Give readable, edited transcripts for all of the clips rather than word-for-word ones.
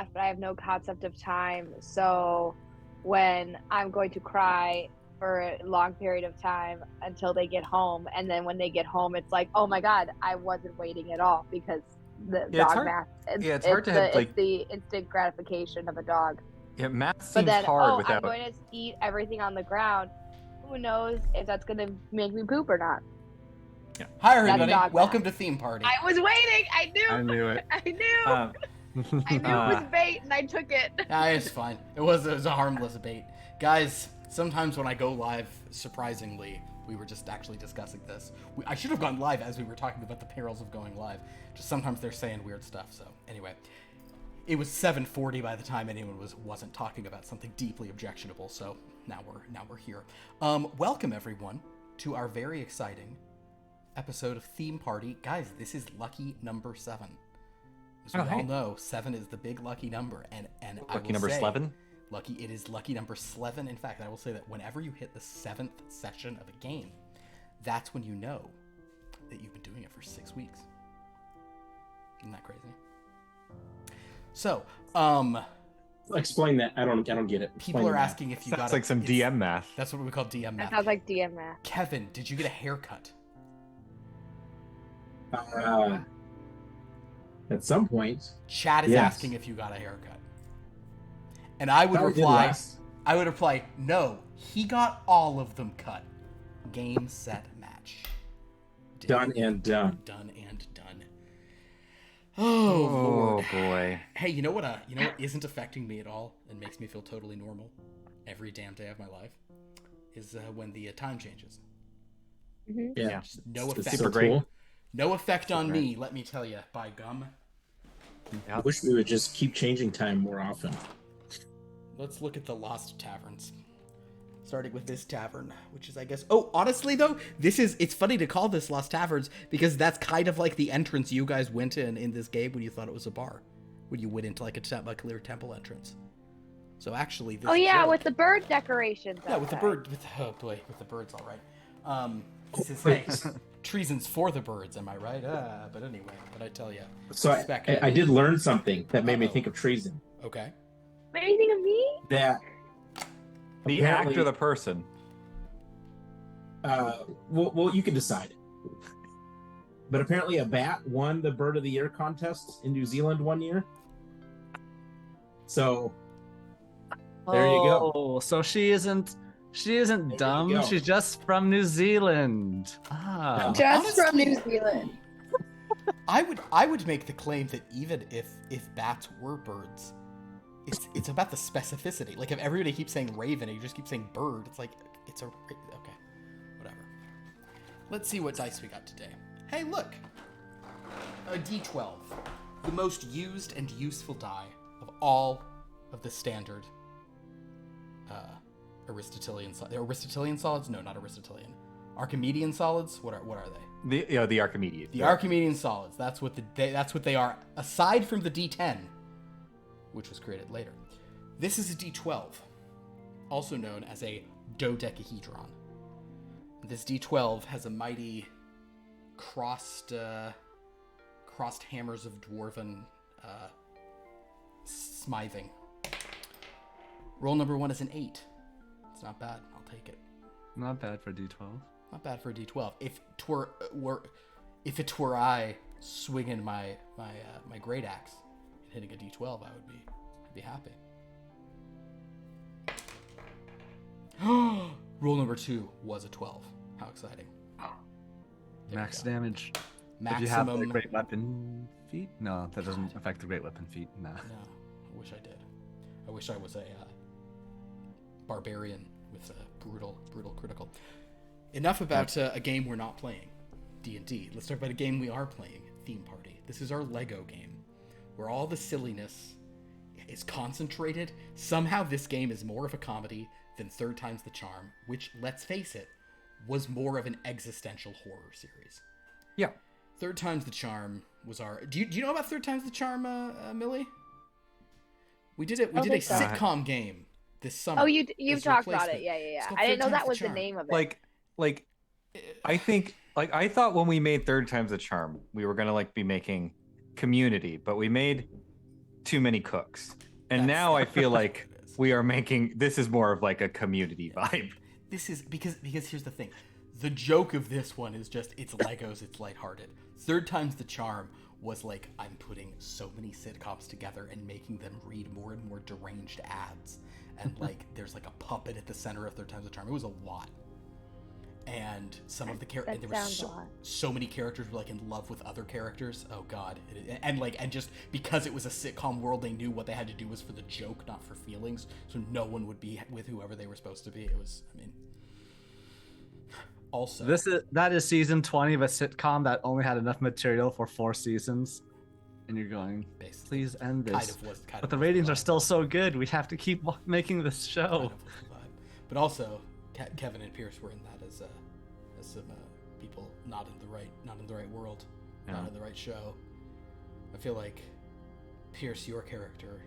fast, but I have no concept of time. So when I'm going to cry for a long period of time until they get home, and then when they get home, it's like, oh my God, I wasn't waiting at all because the Yeah, it's dog hard. math. Yeah, it's hard to have, It's the instant gratification of a dog. Yeah, math But seems then, hard I'm without. going to eat everything on the ground. Who knows if that's going to make me poop or not? Yeah. Hi, everybody. dog Welcome math. to Theme Party. I was waiting. I knew it. I knew it was bait, and I took it. It's fine. It was a harmless bait. Guys, sometimes when I go live, surprisingly, we were just actually discussing this. I should have gone live as we were talking about the perils of going live. Just sometimes they're saying weird stuff. So anyway, it was 7:40 by the time anyone wasn't talking about something deeply objectionable. So now we're here. Welcome everyone to our very exciting episode of Theme Party. Guys, this is lucky number 7. As we all know, 7 is the big lucky number, and Lucky number 11? It is lucky number 11. In fact, I will say that whenever you hit the 7th session of a game, that's when you know that you've been doing it for 6 weeks. Isn't that crazy? So, explain that. I don't get it. People are asking if you got like some DM math. That's what we call DM math. That sounds like DM math. Kevin, did you get a haircut? At some point. Chad is Yes. asking if you got a haircut. And I would reply, no, he got all of them cut. Game, set, match. Done and done. Done and done. Oh, Lord. Boy. Hey, you know what isn't affecting me at all and makes me feel totally normal every damn day of my life is when the time changes. Mm-hmm. Yeah. Just no It's effect. so cool. No effect on me, let me tell you, by gum. I wish we would just keep changing time more often. Let's look at the Lost Taverns. Starting with this tavern, which is, I guess... Oh, honestly, though, it's funny to call this Lost Taverns because that's kind of like the entrance you guys went in this game when you thought it was a bar. When you went into, like, a clear temple entrance. So, actually... this with the bird decorations. Yeah, with the bird... with the birds, all right. This is, hey, treason's for the birds, am I right? But anyway, but I tell you... So I did learn something that made me think of treason. Okay. Anything of me? That... The act or the person? Well, you can decide. But apparently a bat won the Bird of the Year contest in New Zealand one year. So there you go. Oh, so she isn't dumb. She's just from New Zealand. Ah. Just from New Zealand. I would make the claim that even if bats were birds, it's about the specificity. Like if everybody keeps saying raven and you just keep saying bird, it's like it's a okay, whatever. Let's see what dice we got today. Hey, look, a D12, the most used and useful die of all of the standard Aristotelian solids. No, not Aristotelian. Archimedean solids. What are they? The Archimedean. The Archimedean solids. That's what they are. Aside from the D10, which was created later. This is a D12, also known as a dodecahedron. This D12 has a mighty crossed hammers of dwarven smithing. Roll number 1 is an 8. It's not bad. I'll take it. Not bad for D12. Not bad for a D12. If it were I swinging my great axe and hitting a D12, I'd be happy. Rule number 2 was a 12. How exciting! Max damage. Maximum. If you have the great weapon feat? No, that doesn't affect the great weapon feat. Nah. No, I wish I did. I wish I was a barbarian with a brutal critical. Enough about a game we're not playing, D&D. Let's talk about a game we are playing, Theme Party. This is our Lego game, where all the silliness is concentrated. Somehow this game is more of a comedy than Third Time's the Charm, which, let's face it, was more of an existential horror series. Yeah. Third Time's the Charm was our... Do you know about Third Time's the Charm, Millie? We did a sitcom game this summer. Oh, you've talked about it. Yeah. I didn't know that was the name of it. I thought when we made Third Time's the Charm, we were gonna be making Community, but we made too many cooks. And That's- now I feel like it is. we are making this is more of like a community vibe. This is because here's the thing. The joke of this one is just it's Legos, it's lighthearted. Third time's the charm was like I'm putting so many sitcoms together and making them read more and more deranged ads. And like there's like a puppet at the center of Third time's the charm. It was a lot. And some of the characters, there were so many characters were like in love with other characters. Oh god. And just because it was a sitcom world, they knew what they had to do was for the joke, not for feelings. So no one would be with whoever they were supposed to be. It was, I mean, also that is season 20 of a sitcom that only had enough material for 4 seasons, and you're going, basically, please end this. But the ratings are still so good. We have to keep making this show. Kind of was the vibe. But also, Kevin and Pierce were in that as some people not in the right world, not in the right show. I feel like Pierce, your character,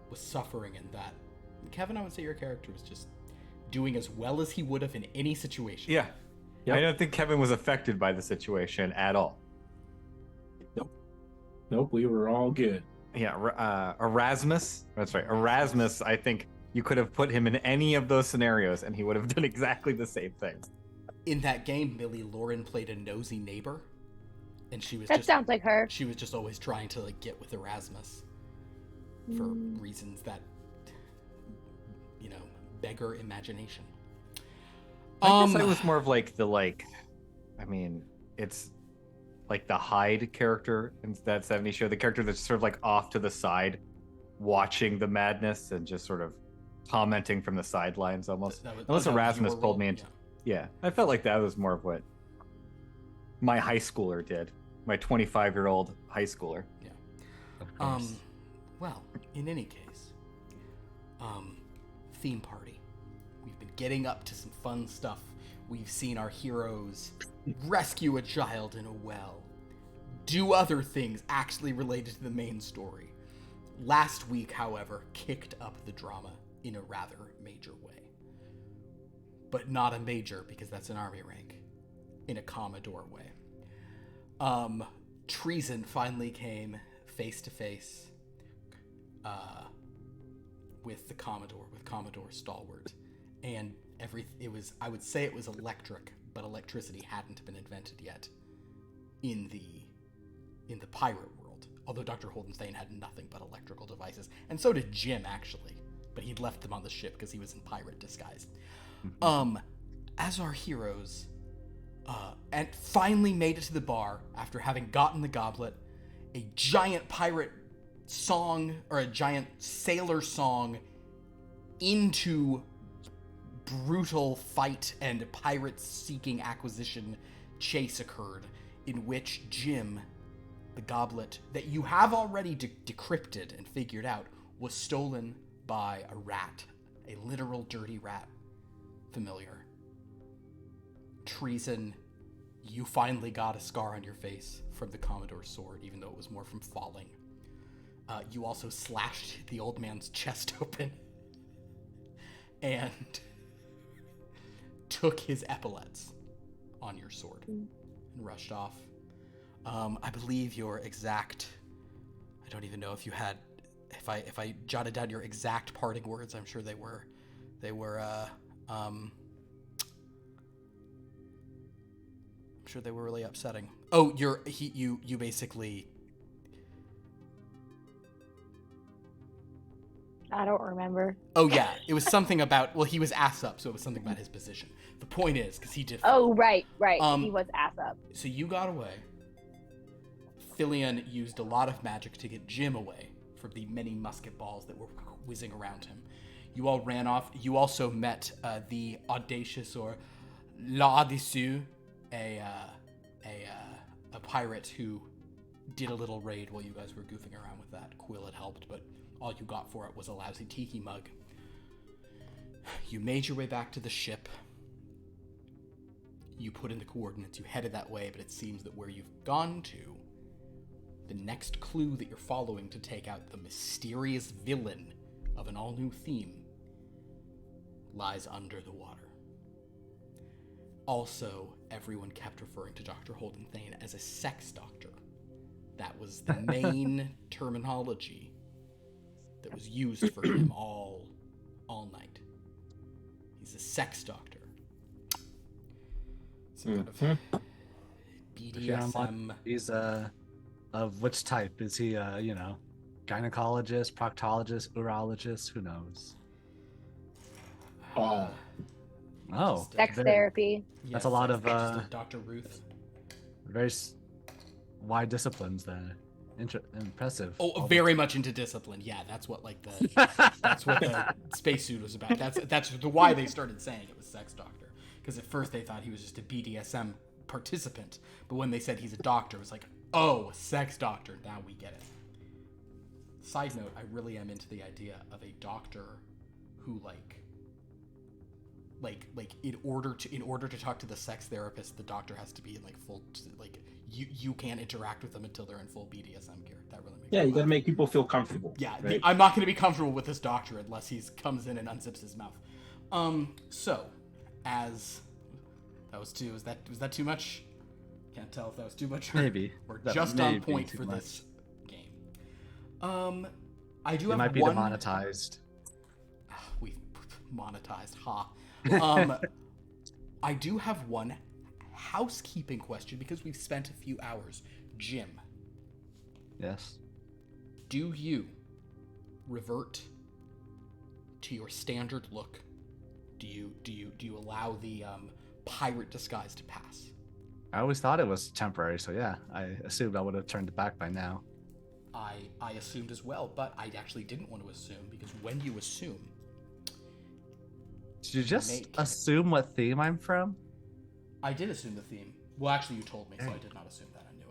was suffering in that. And Kevin, I would say your character was just doing as well as he would have in any situation. Yeah. I don't think Kevin was affected by the situation at all. Nope, we were all good. Yeah, Erasmus. That's right. Erasmus, I think you could have put him in any of those scenarios and he would have done exactly the same thing. In that game, Millie Lauren played a nosy neighbor, and she was sounds like her. She was just always trying to like get with Erasmus for reasons that beggar imagination. I guess I was more of like it's like the Hyde character in that 70s show, the character that's sort of like off to the side, watching the madness and just sort of commenting from the sidelines almost. Unless Erasmus pulled me into... Yeah, I felt like that was more of what my high schooler did. My 25-year-old high schooler. Yeah. Well, in any case, theme party. We've been getting up to some fun stuff. We've seen our heroes rescue a child in a well, do other things actually related to the main story. Last week, however, kicked up the drama in a rather major way. But not a major, because that's an army rank, in a Commodore way. Treason finally came face to face with Commodore Stalwart, and I would say it was electric, but electricity hadn't been invented yet in the pirate world. Although Dr. Holden Thane had nothing but electrical devices, and so did Jim actually, but he'd left them on the ship because he was in pirate disguise. As our heroes, and finally made it to the bar after having gotten the goblet, a giant pirate song, or a giant sailor song, into brutal fight and pirate-seeking acquisition chase occurred, in which Jim, the goblet that you have already decrypted and figured out, was stolen by a rat, a literal dirty rat familiar. Treason, you finally got a scar on your face from the Commodore's sword, even though it was more from falling. You also slashed the old man's chest open and took his epaulets on your sword and rushed off. I believe your exact... I don't even know if you had... If I jotted down your exact parting words, I'm sure they were I'm sure they were really upsetting. Oh, you basically... I don't remember. Oh yeah, it was something about, well, he was ass up, so it was something about his position. The point is, because he did... Oh, right. He was ass up. So you got away. Filion used a lot of magic to get Jim away from the many musket balls that were whizzing around him. You all ran off. You also met the Audacious, or L'Audacieux, a pirate who did a little raid while you guys were goofing around with that. Quill had helped, but all you got for it was a lousy tiki mug. You made your way back to the ship. You put in the coordinates. You headed that way, but it seems that where you've gone to, the next clue that you're following to take out the mysterious villain of an all-new theme, lies under the water. Also, everyone kept referring to Dr. Holden Thane as a sex doctor. That was the main terminology that was used for him all night. He's a sex doctor. Some kind of BDSM. He's of which type? Is he gynecologist, proctologist, urologist? Who knows? Oh. Sex therapy. That's a lot of Dr. Ruth. Very wide disciplines there. Impressive. Oh, very much into discipline. Yeah, that's what that's what the spacesuit was about. That's why they started saying it was sex doctor. Because at first they thought he was just a BDSM participant, but when they said he's a doctor, it was like, oh, sex doctor. Now we get it. Side note: I really am into the idea of a doctor who in order to talk to the sex therapist, the doctor has to be in full you can't interact with them until they're in full BDSM gear. That really makes you gotta make people feel comfortable. Yeah, right? I'm not gonna be comfortable with this doctor unless he comes in and unzips his mouth. So as that was too was that too much? Can't tell if that was too much. Maybe we're just on point for this game. I do have might be one. demonetized. We monetized, ha. I do have one housekeeping question because we've spent a few hours. Jim. Yes. Do you revert to your standard look? Do you allow the pirate disguise to pass? I always thought it was temporary, so yeah, I assumed I would have turned it back by now. I assumed as well, but I actually didn't want to assume because when you assume, did you just assume what theme I'm from? I did assume the theme. Well, actually, you told me, so I did not assume that. I knew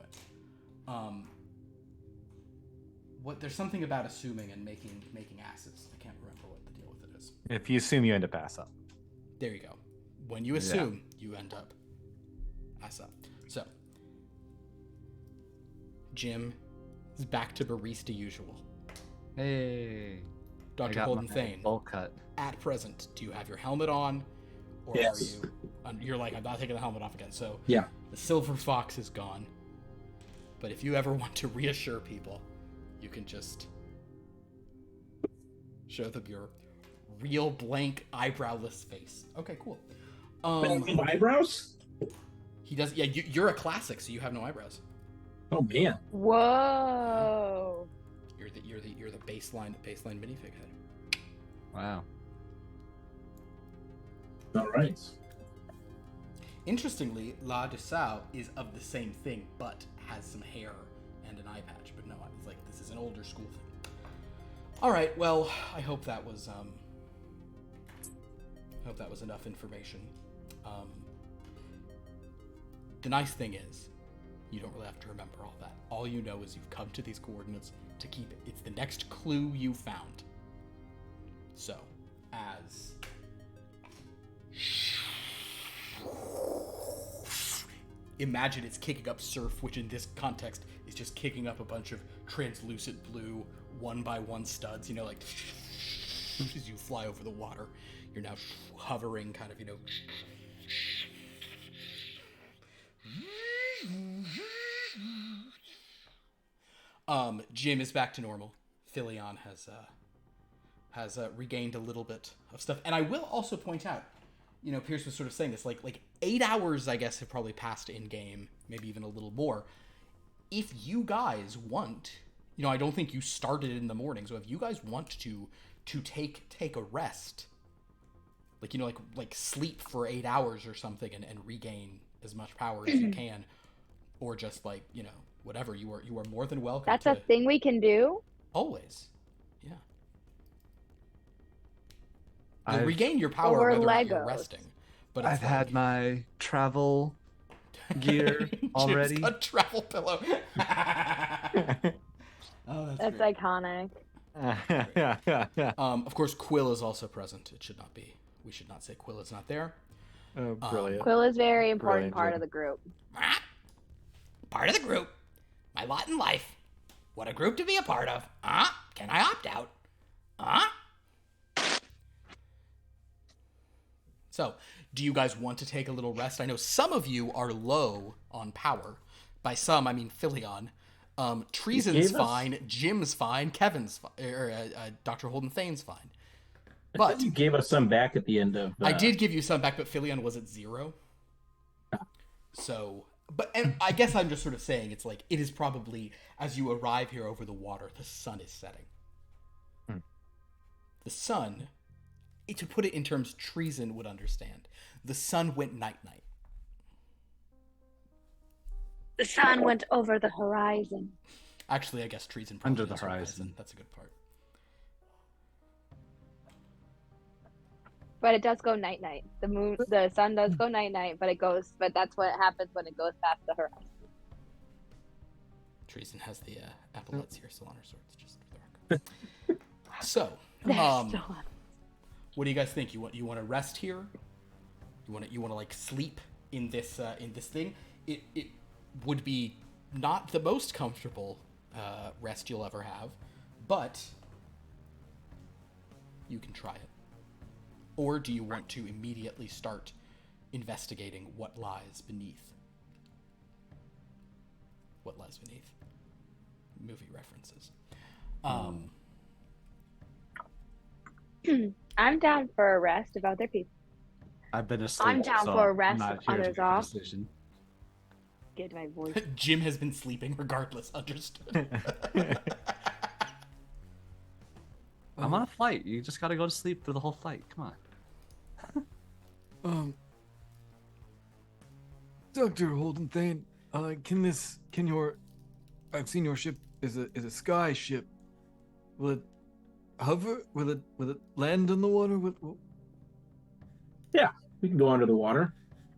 it. There's something about assuming and making asses. I can't remember what the deal with it is. If you assume, you end up ass up. There you go. When you assume, you end up ass up. So, Jim is back to barista usual. Hey. Dr. Holden Thane. Bowl cut. At present, do you have your helmet on? Or yes. You're like, I'm not taking the helmet off again. So yeah, the silver fox is gone. But if you ever want to reassure people, you can just show them your real blank eyebrowless face. Okay, cool. Eyebrows? He does. Yeah, you're a classic, so you have no eyebrows. Oh man. Whoa. You're the baseline minifig head. Wow. All right. Interestingly, La Dessau is of the same thing, but has some hair and an eye patch. But no, it's like this is an older school thing. All right. Well, I hope that was enough information. The nice thing is, you don't really have to remember all that. All you know is you've come to these coordinates to keep it. It's the next clue you found. So, as imagine it's kicking up surf, which in this context is just kicking up a bunch of translucent blue 1x1 studs, like as you fly over the water. You're now hovering kind of, Jim is back to normal. Philion has regained a little bit of stuff. And I will also point out, Pierce was sort of saying this, like 8 hours, I guess, have probably passed in game, maybe even a little more. If you guys want, I don't think you started in the morning, so if you guys want to take a rest, like sleep for 8 hours or something and regain as much power as you can, or just whatever, you are more than welcome. That's a thing we can do? Always. Yeah. You'll regain your power Or whether or not you're Legos. resting. But I've had my travel gear already. Jim's a travel pillow. Oh, That's great. iconic. Of course, Quill is also present. We should not say Quill is not there. Oh, brilliant. Quill is a very important Brilliant, part Jim. of the group. Part of the group. My lot in life. What a group to be a part of. Can I opt out? So, do you guys want to take a little rest? I know some of you are low on power. By some, I mean Philion. Treason's fine, Jim's fine, Kevin's fine, or Dr. Holden Thane's fine. But you gave us some back at the end of. I did give you some back, but Philion was at 0. So, and I guess I'm just sort of saying it's like it is probably as you arrive here over the water, the sun is setting. The sun, to put it in terms Treason would understand, the sun went night-night. The sun went over the horizon. Actually, I guess Treason Under probably the knows horizon. That's a good part. But it does go night-night. The sun does go night-night, but that's what happens when it goes past the horizon. Treason has the epaulets here still on her swords, just for the record. So, what do you guys think? You want to rest here? You want to like sleep in this thing? It would be not the most comfortable rest you'll ever have, but you can try it. Or do you want to immediately start investigating what lies beneath? What lies beneath? Movie references. I'm down for a rest if other people. I've been asleep. I'm down for a rest I'm not if here to others make a off. decision. Get my voice. Jim has been sleeping regardless. Understood. I'm on a flight. You just gotta go to sleep for the whole flight. Come on. Dr. Holden Thane, I've seen your ship is a sky ship. Will it hover? Will it land on the water? Yeah, we can go under the water.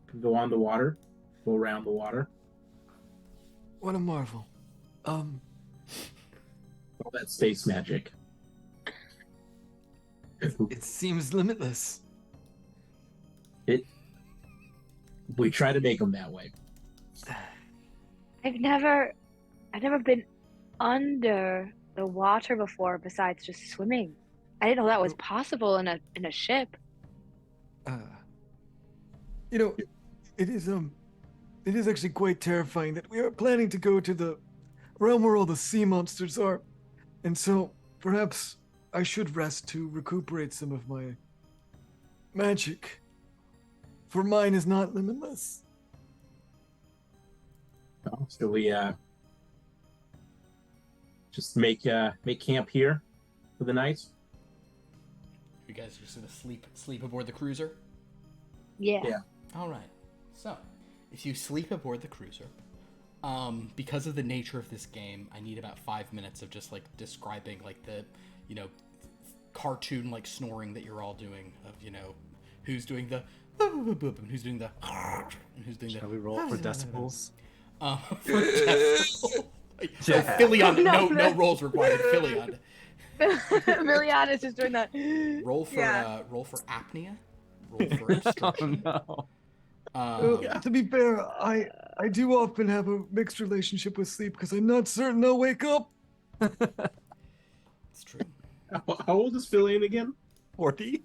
We can go on the water. Go around the water. What a marvel. All that space magic. It seems limitless. We try to make them that way. I've never been under the water before besides just swimming. I didn't know that was possible in a ship. It is actually quite terrifying that we are planning to go to the realm where all the sea monsters are. And so perhaps I should rest to recuperate some of my magic. For mine is not limitless. So we just make camp here for the night. You guys just gonna sleep aboard the cruiser? Yeah. All right. So, if you sleep aboard the cruiser, because of the nature of this game, I need about 5 minutes of just like describing like the, cartoon like snoring that you're all doing of who's doing the and who's doing the and who's doing the. Shall we roll for decibels? For decibels. So Philion, no rolls required. Philion. Philion is just doing that. Roll for apnea. Roll for obstruction. Oh no. To be fair, I do often have a mixed relationship with sleep because I'm not certain I'll wake up. It's true. How old is Philion again? 40?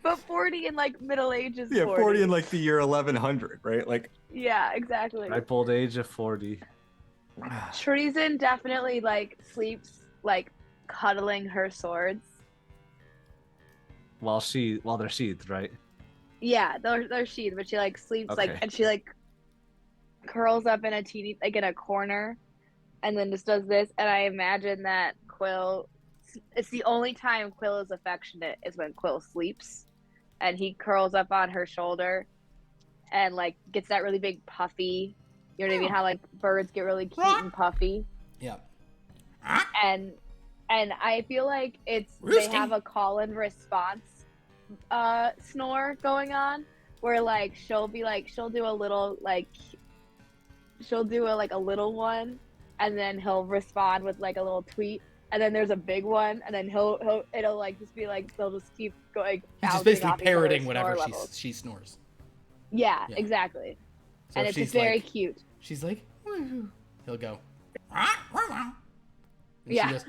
But 40 in like Middle Ages. Yeah, 40 in like the year 1100, right? Like. Yeah, exactly. Ripe old age of 40. Treason definitely like sleeps like cuddling her swords. While they're sheathed, right? Yeah, they're sheathed, but she like sleeps Okay. and she like curls up in a teeny like in a corner, and then just does this. And I imagine that Quill. It's the only time Quill is affectionate is when Quill sleeps, and he curls up on her shoulder, and like gets that really big puffy. You know what I mean? How like birds get really cute and puffy. Yeah. And I feel like they have a call and response snore going on where like she'll do a little one, and then he'll respond with like a little tweet, and then there's a big one, and then it'll like just be like they'll just keep going. He's just bouncing off basically each other's parroting snore whenever levels. she snores. Yeah, Yeah. exactly. So And if it's she's just very like, cute. She's like, "Woo." He'll go. And Yeah. She goes,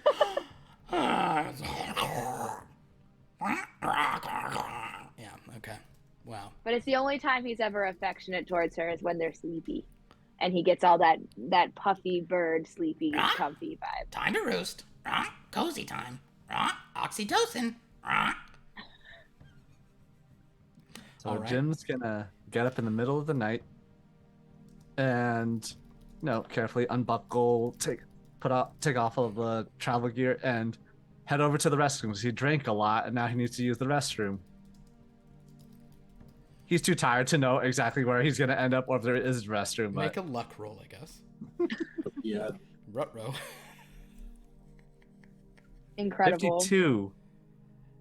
yeah. Okay. Wow. But it's the only time he's ever affectionate towards her is when they're sleepy. and he gets all that puffy bird, sleepy, comfy vibe. Time to roost. Cozy time. Oxytocin. So All right. Jim's gonna get up in the middle of the night and, carefully unbuckle, take off all the travel gear, and head over to the restroom because he drank a lot and now he needs to use the restroom. He's too tired to know exactly where he's gonna end up or if there is a restroom. Make a luck roll, I guess. Yeah. Ruh-roh. Incredible. 52.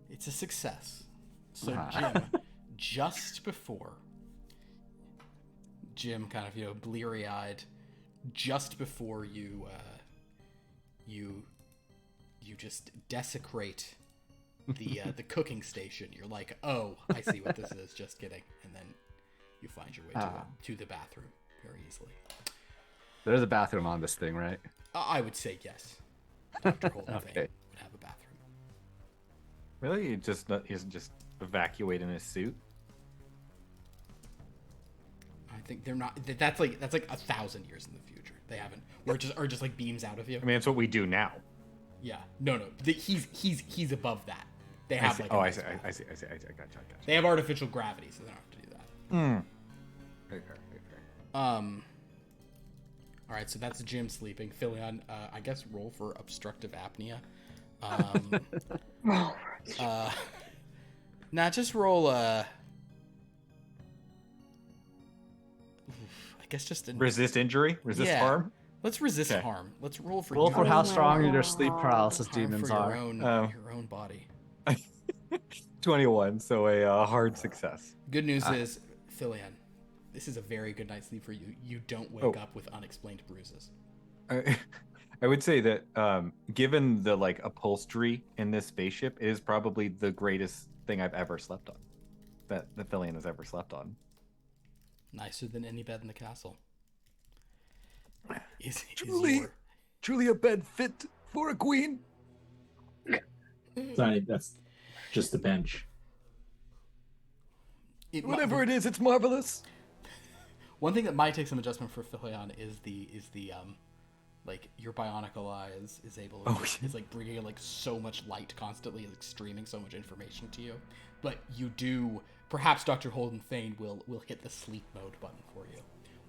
It's a success. So Jim, just before Jim kind of, bleary-eyed, just before you just desecrate the cooking station. You're like, oh, I see what this is. Just kidding. And then you find your way to the bathroom very easily. There's a bathroom on this thing, right? I would say yes. Dr. Holden Okay. would have a bathroom. Really? He doesn't just evacuate in his suit? I think they're not. That's like 1,000 years in the future. They haven't, or just like beams out of you. I mean, it's what we do now. Yeah. No. He's above that. They have like. I see. I gotcha. They have artificial gravity, so they don't have to do that. Very fair. All right, so that's Jim sleeping. Philion, I guess roll for obstructive apnea. Nah, just roll. I guess just Resist injury. Resist harm. Let's resist harm. Let's roll for how strong your sleep paralysis demons for are. your own body. 21, so a hard success. Good news is, Philion, this is a very good night's sleep for you. You don't wake up with unexplained bruises. I would say that given the upholstery in this spaceship, it is probably the greatest thing I've ever slept on. That the Philion has ever slept on. Nicer than any bed in the castle. Truly a bed fit for a queen. Sonny, that's just a bench. Whatever it is, it's marvelous. One thing that might take some adjustment for Philion is the your bionicle eye is able to is bringing so much light constantly, streaming so much information to you. But you do, perhaps Dr. Holden Thane will hit the sleep mode button for you,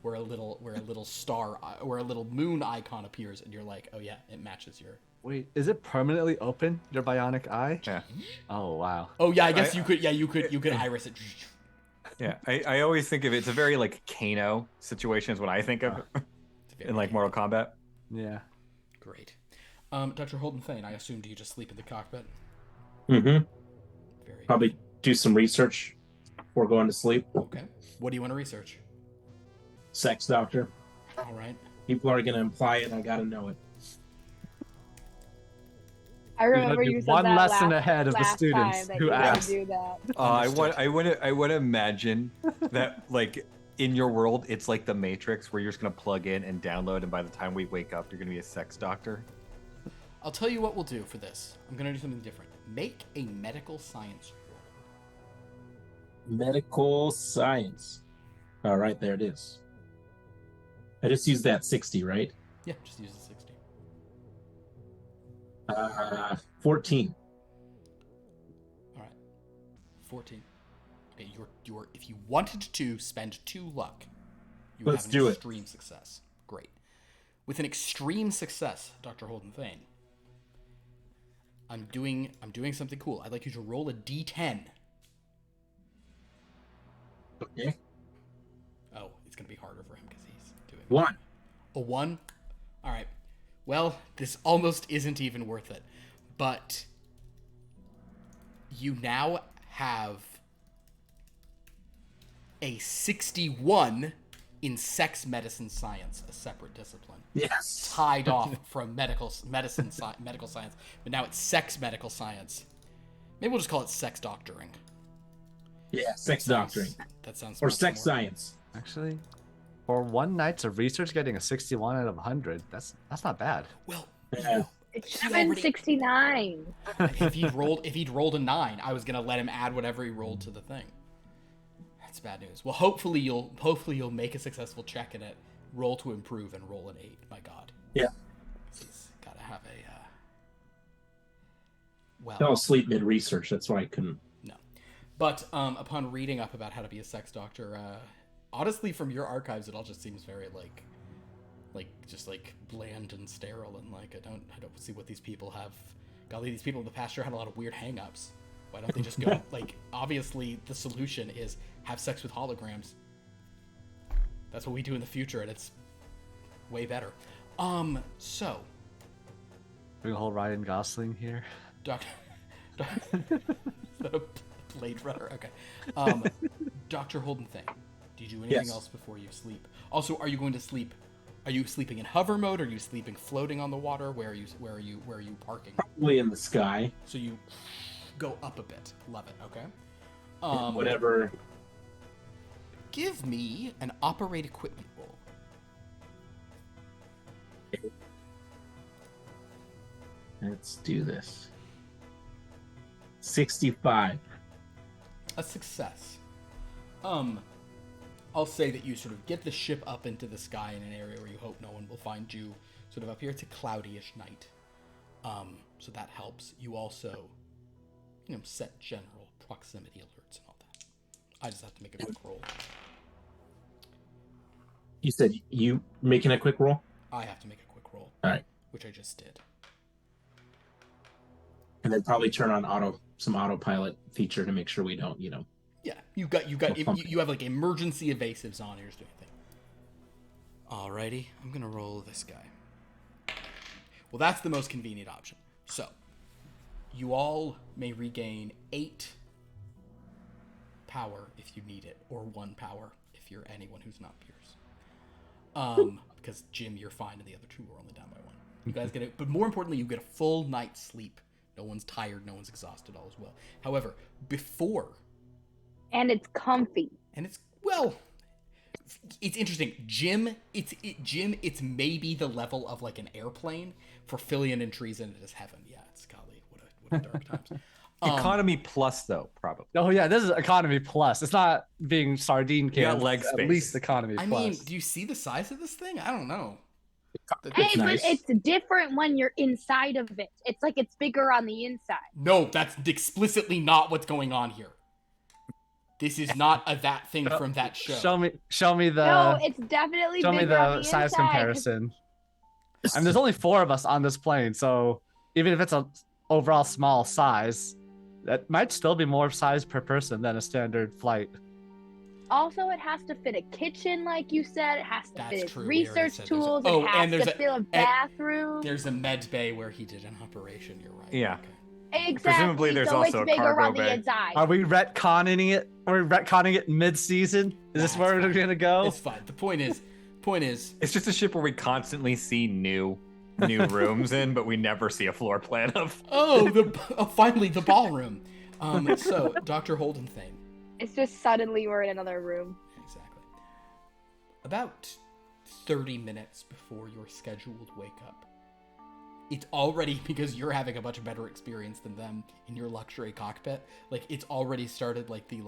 where a little star where a little moon icon appears, and you're like, oh yeah, it matches your. Wait, is it permanently open, your bionic eye? Yeah. Oh wow. Oh yeah, I guess you could iris it. Yeah, I always think of it. It's a very Kano situation is what I think of in Mortal Kombat. Yeah. Great. Dr. Holden Thane, I assume, do you just sleep in the cockpit? Mm-hmm. Very Probably do some research before going to sleep. Okay. What do you want to research? Sex doctor. All right. People are going to imply it. I got to know it. I remember you said one that lesson last, ahead of the last students time that who you were gonna asked. do that. I want to imagine that in your world, it's like the Matrix where you're just gonna plug in and download, and by the time we wake up, you're gonna be a sex doctor. I'll tell you what we'll do for this. I'm gonna do something different. Make a medical science roll. Medical science. All right, there it is. I just used that 60, right? Yeah, just use the 60. 14. All right. 14. Okay, you're if you wanted to spend 2 luck, you would Let's have do an it. extreme success. Great. With an extreme success, Dr. Holden Thane, I'm doing something cool. I'd like you to roll a D10. Okay. Oh, it's gonna be harder for him because he's doing 1. a 1. All right. Well, this almost isn't even worth it, but you now have a 61 in sex medicine science, a separate discipline. Yes. Tied off from medical science, but now it's sex medical science. Maybe we'll just call it sex doctoring. Yeah, sex doctoring. That sounds Or much sex more- science. Actually, for one night's of research, getting a 61 out of 100, that's not bad. Well, Yeah. It's He already- 769. if he'd rolled a 9, I was gonna let him add whatever he rolled to the thing. That's bad news. Well, hopefully you'll make a successful check in it, roll to improve and roll an 8. My God. Yeah. He's got to have a. Well. I fell asleep mid research. That's why I couldn't. No, but upon reading up about how to be a sex doctor, honestly, from your archives, it all just seems very just bland and sterile, and like I don't see what these people have. Golly, these people in the past year had a lot of weird hang-ups. Why don't they just go obviously the solution is have sex with holograms. That's what we do in the future, and it's way better. So Bring a whole Ryan Gosling here. Doctor is that a Blade Runner? Okay. Dr. Holden Thane, do you do anything else before you sleep? Also, are you going to sleep? Are you sleeping in hover mode? Are you sleeping floating on the water? Where are you parking? Probably in the sky. So you go up a bit. Love it. Okay. Whatever. Give me an operate equipment roll. Let's do this. 65. A success. I'll say that you sort of get the ship up into the sky in an area where you hope no one will find you. Sort of up here. It's a cloudy-ish night. So that helps. You also, set general proximity alerts and all that. I just have to make a quick roll. You said you making a quick roll? I have to make a quick roll. All right. Which I just did. And then probably turn on some autopilot feature to make sure we don't, Yeah, you have like emergency evasives on. Here's the thing. Alrighty, I'm gonna roll this guy. Well, that's the most convenient option. So, you all may regain 8 power if you need it, or 1 power if you're anyone who's not Pierce. Because Jim, you're fine, and the other 2 are only down by 1. You guys get it, but more importantly, you get a full night's sleep. No one's tired, no one's exhausted, all is well. However, before. And it's comfy. And it's interesting. Jim, it's maybe the level of like an airplane. For Fillion and Treason, it is heaven. Yeah, it's golly, what a dark times. Economy plus, though, probably. Oh yeah, this is economy plus. It's not being sardine can. Leg At space. least economy I plus. mean, do you see the size of this thing? I don't know. Hey, nice. but it's different when you're inside of it. It's like it's bigger on the inside. No, that's explicitly not what's going on here. This is not that thing from that show. Show me the. No, it's definitely Show bigger me on the the size inside. comparison. I mean, there's only 4 of us on this plane, so even if it's a overall small size, that might still be more size per person than a standard flight. Also, it has to fit a kitchen, like you said. It has to That's fit its true. We already research said tools. there's- It and has there's to fill a bathroom. There's a med bay where he did an operation. You're right. Yeah. Okay. Exactly. Presumably there's so also it's a bigger cargo on the bay. inside. Are we retconning it? Are we retconning it mid-season? Is this That's where we're fine. gonna go? It's fine. The point is, It's just a ship where we constantly see new rooms in, but we never see a floor plan of. finally the ballroom. So Dr. Holden Thane. It's just suddenly we're in another room. Exactly. About 30 minutes before your scheduled wake up. It's already, because you're having a much better experience than them in your luxury cockpit. Like it's already started like the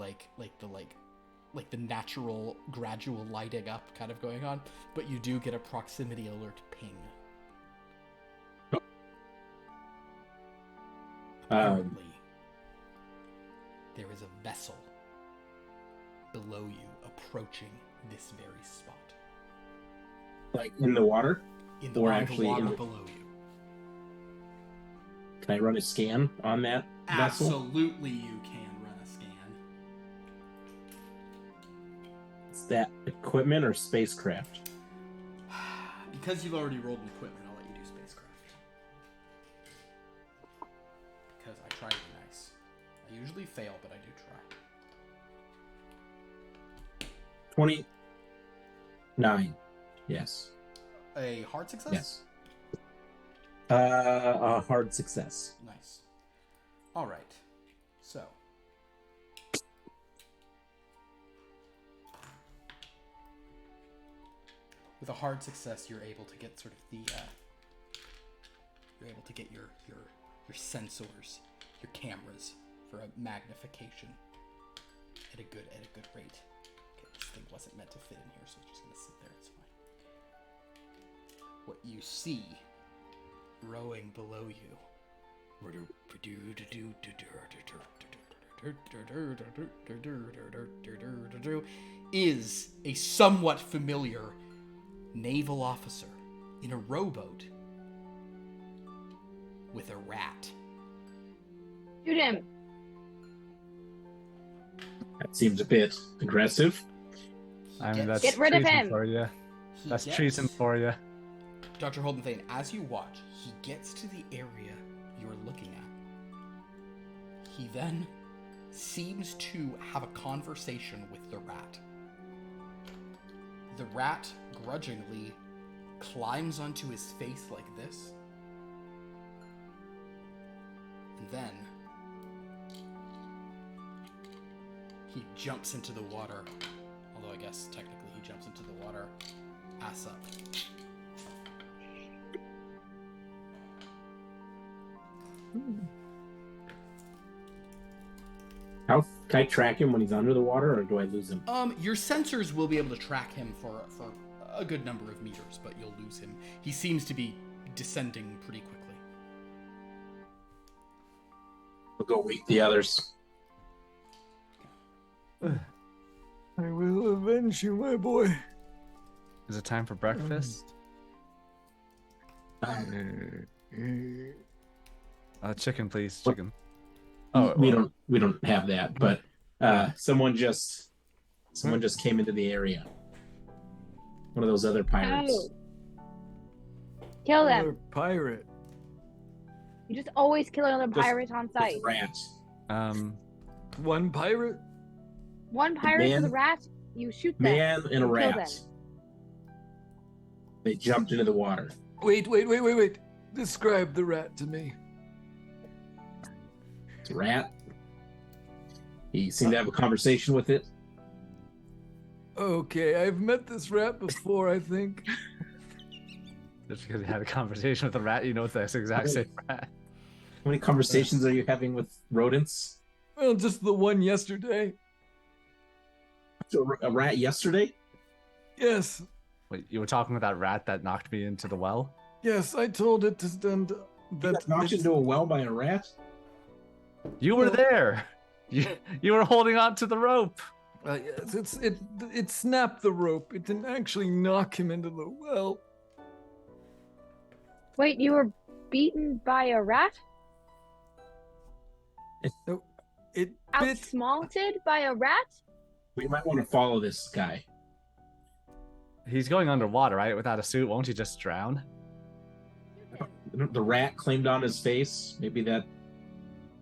natural gradual lighting up kind of going on, but you do get a proximity alert ping. Apparently, there is a vessel below you approaching this very spot. Like in the water? In the, Or on actually the water in the- below you. Can I run a scan on that vessel? Absolutely you can run a scan. Is that equipment or spacecraft? Because you've already rolled an equipment, I'll let you do spacecraft. Because I try to be nice. I usually fail, but I do try. 29. Yes. A hard success? Yes. A hard success. Nice. Alright. So. With a hard success, you're able to get sort of the, you're able to get your sensors, your cameras for a magnification at a good rate. Okay, this thing wasn't meant to fit in here, so it's just gonna sit there, it's fine. you see rowing below you is a somewhat familiar naval officer in a rowboat with a rat. Shoot him. That seems a bit aggressive. I mean, that's Get rid of treason him. for you. That's treason for you. Dr. Holden Thane, as you watch, he gets to the area you're looking at. He then seems to have a conversation with the rat. The rat grudgingly climbs onto his face like this. And then he jumps into the water. Although I guess technically he jumps into the water ass up. How can I track him when he's under the water, or do I lose him? Your sensors will be able to track him for a good number of meters, but you'll lose him. He seems to be descending pretty quickly. We'll go wake the others. I will avenge you, my boy. Is it time for breakfast? Chicken, please. Chicken. We don't have that, but someone just came into the area. One of those other pirates. Oh. Kill Another them. pirate. You just always kill another Just- pirate on sight. Rats. One pirate? One pirate Man- with a rat, you shoot them. Man and a Kill rat. them. They jumped into the water. Wait. Describe the rat to me. It's a rat. He seemed to have a conversation with it. Okay, I've met this rat before, I think. Just because you had a conversation with a rat, you know it's the exact same rat. How many conversations are you having with rodents? Well, just the one yesterday. So a rat yesterday? Yes, Wait, you were talking with that rat that knocked me into the well? yes, I told it to stand. You got knocked into a well by a rat? You were there. You were holding on to the rope. Yes, it snapped the rope. It didn't actually knock him into the well. Wait, you were beaten by a rat? It bit. Outsmalted by a rat? We might want to follow this guy. He's going underwater, right? Without a suit, won't he just drown? The rat claimed on his face. Maybe that.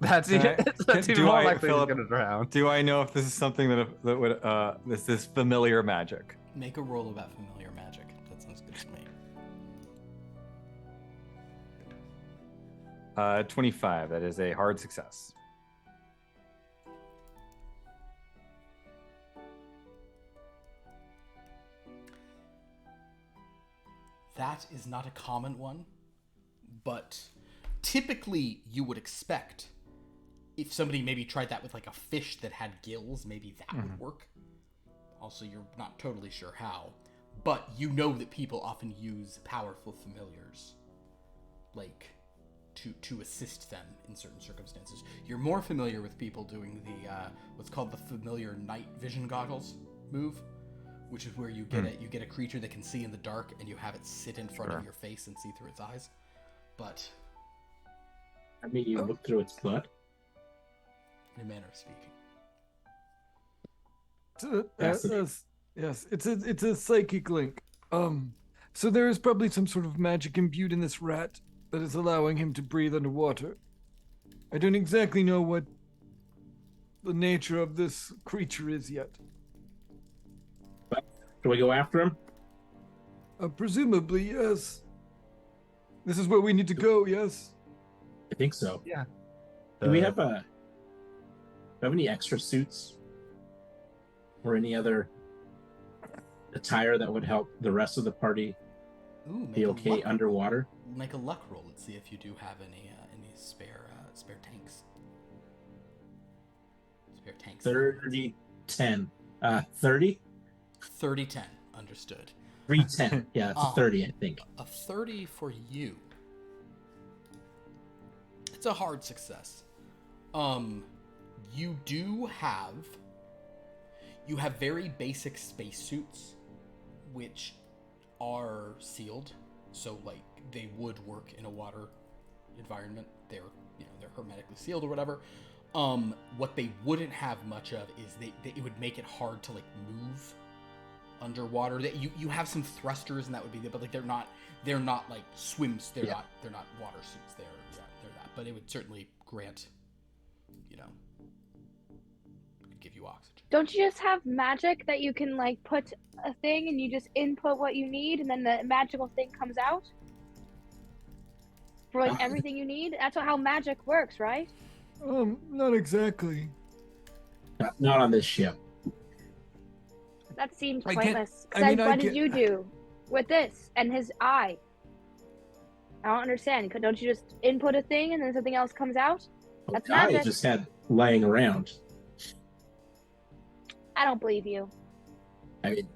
That's Can I- that's even do more I, likely he's Philip- gonna drown. Do I know if this is something that would this is familiar magic? Make a roll about familiar magic. That sounds good to me. 25. That is a hard success. That is not a common one, but typically you would expect if somebody maybe tried that with like a fish that had gills, maybe that would work. Also, you're not totally sure how, but you know that people often use powerful familiars, like to assist them in certain circumstances. You're more familiar with people doing the what's called the familiar night vision goggles move, which is where you get a creature that can see in the dark and you have it sit in front of your face and see through its eyes. But I mean, you look through its butt. in a manner of speaking. Yes, it's a psychic link. So there is probably some sort of magic imbued in this rat that is allowing him to breathe underwater. I don't exactly know what the nature of this creature is yet. Do we go after him? Presumably, yes. This is where we need to go, yes? I think so. Yeah. Do we have any extra suits or any other attire that would help the rest of the party Ooh, be okay underwater? Make a luck roll. Let's see if you do have any spare tanks. Spare tanks. 30, 10. 30? 30-10. Understood. 310. Yeah, it's a 30, I think. A 30 for you. It's a hard success. You have very basic spacesuits, which are sealed, so like they would work in a water environment. They're hermetically sealed or whatever. What they wouldn't have much of is it would make it hard to like move underwater. That you have some thrusters and that would be good, but like they're not like swims. They're not water suits. They're that. But it would certainly grant, give you oxygen. Don't you just have magic that you can like put a thing and you just input what you need and then the magical thing comes out? For like everything you need? That's how magic works, right? Not exactly. Not on this ship. That seems I can't- pointless. I mean, I What did can't- you do with this and his eye? I don't understand. Don't you just input a thing and then something else comes out? That's I magic. just had laying around. I don't believe you. I mean,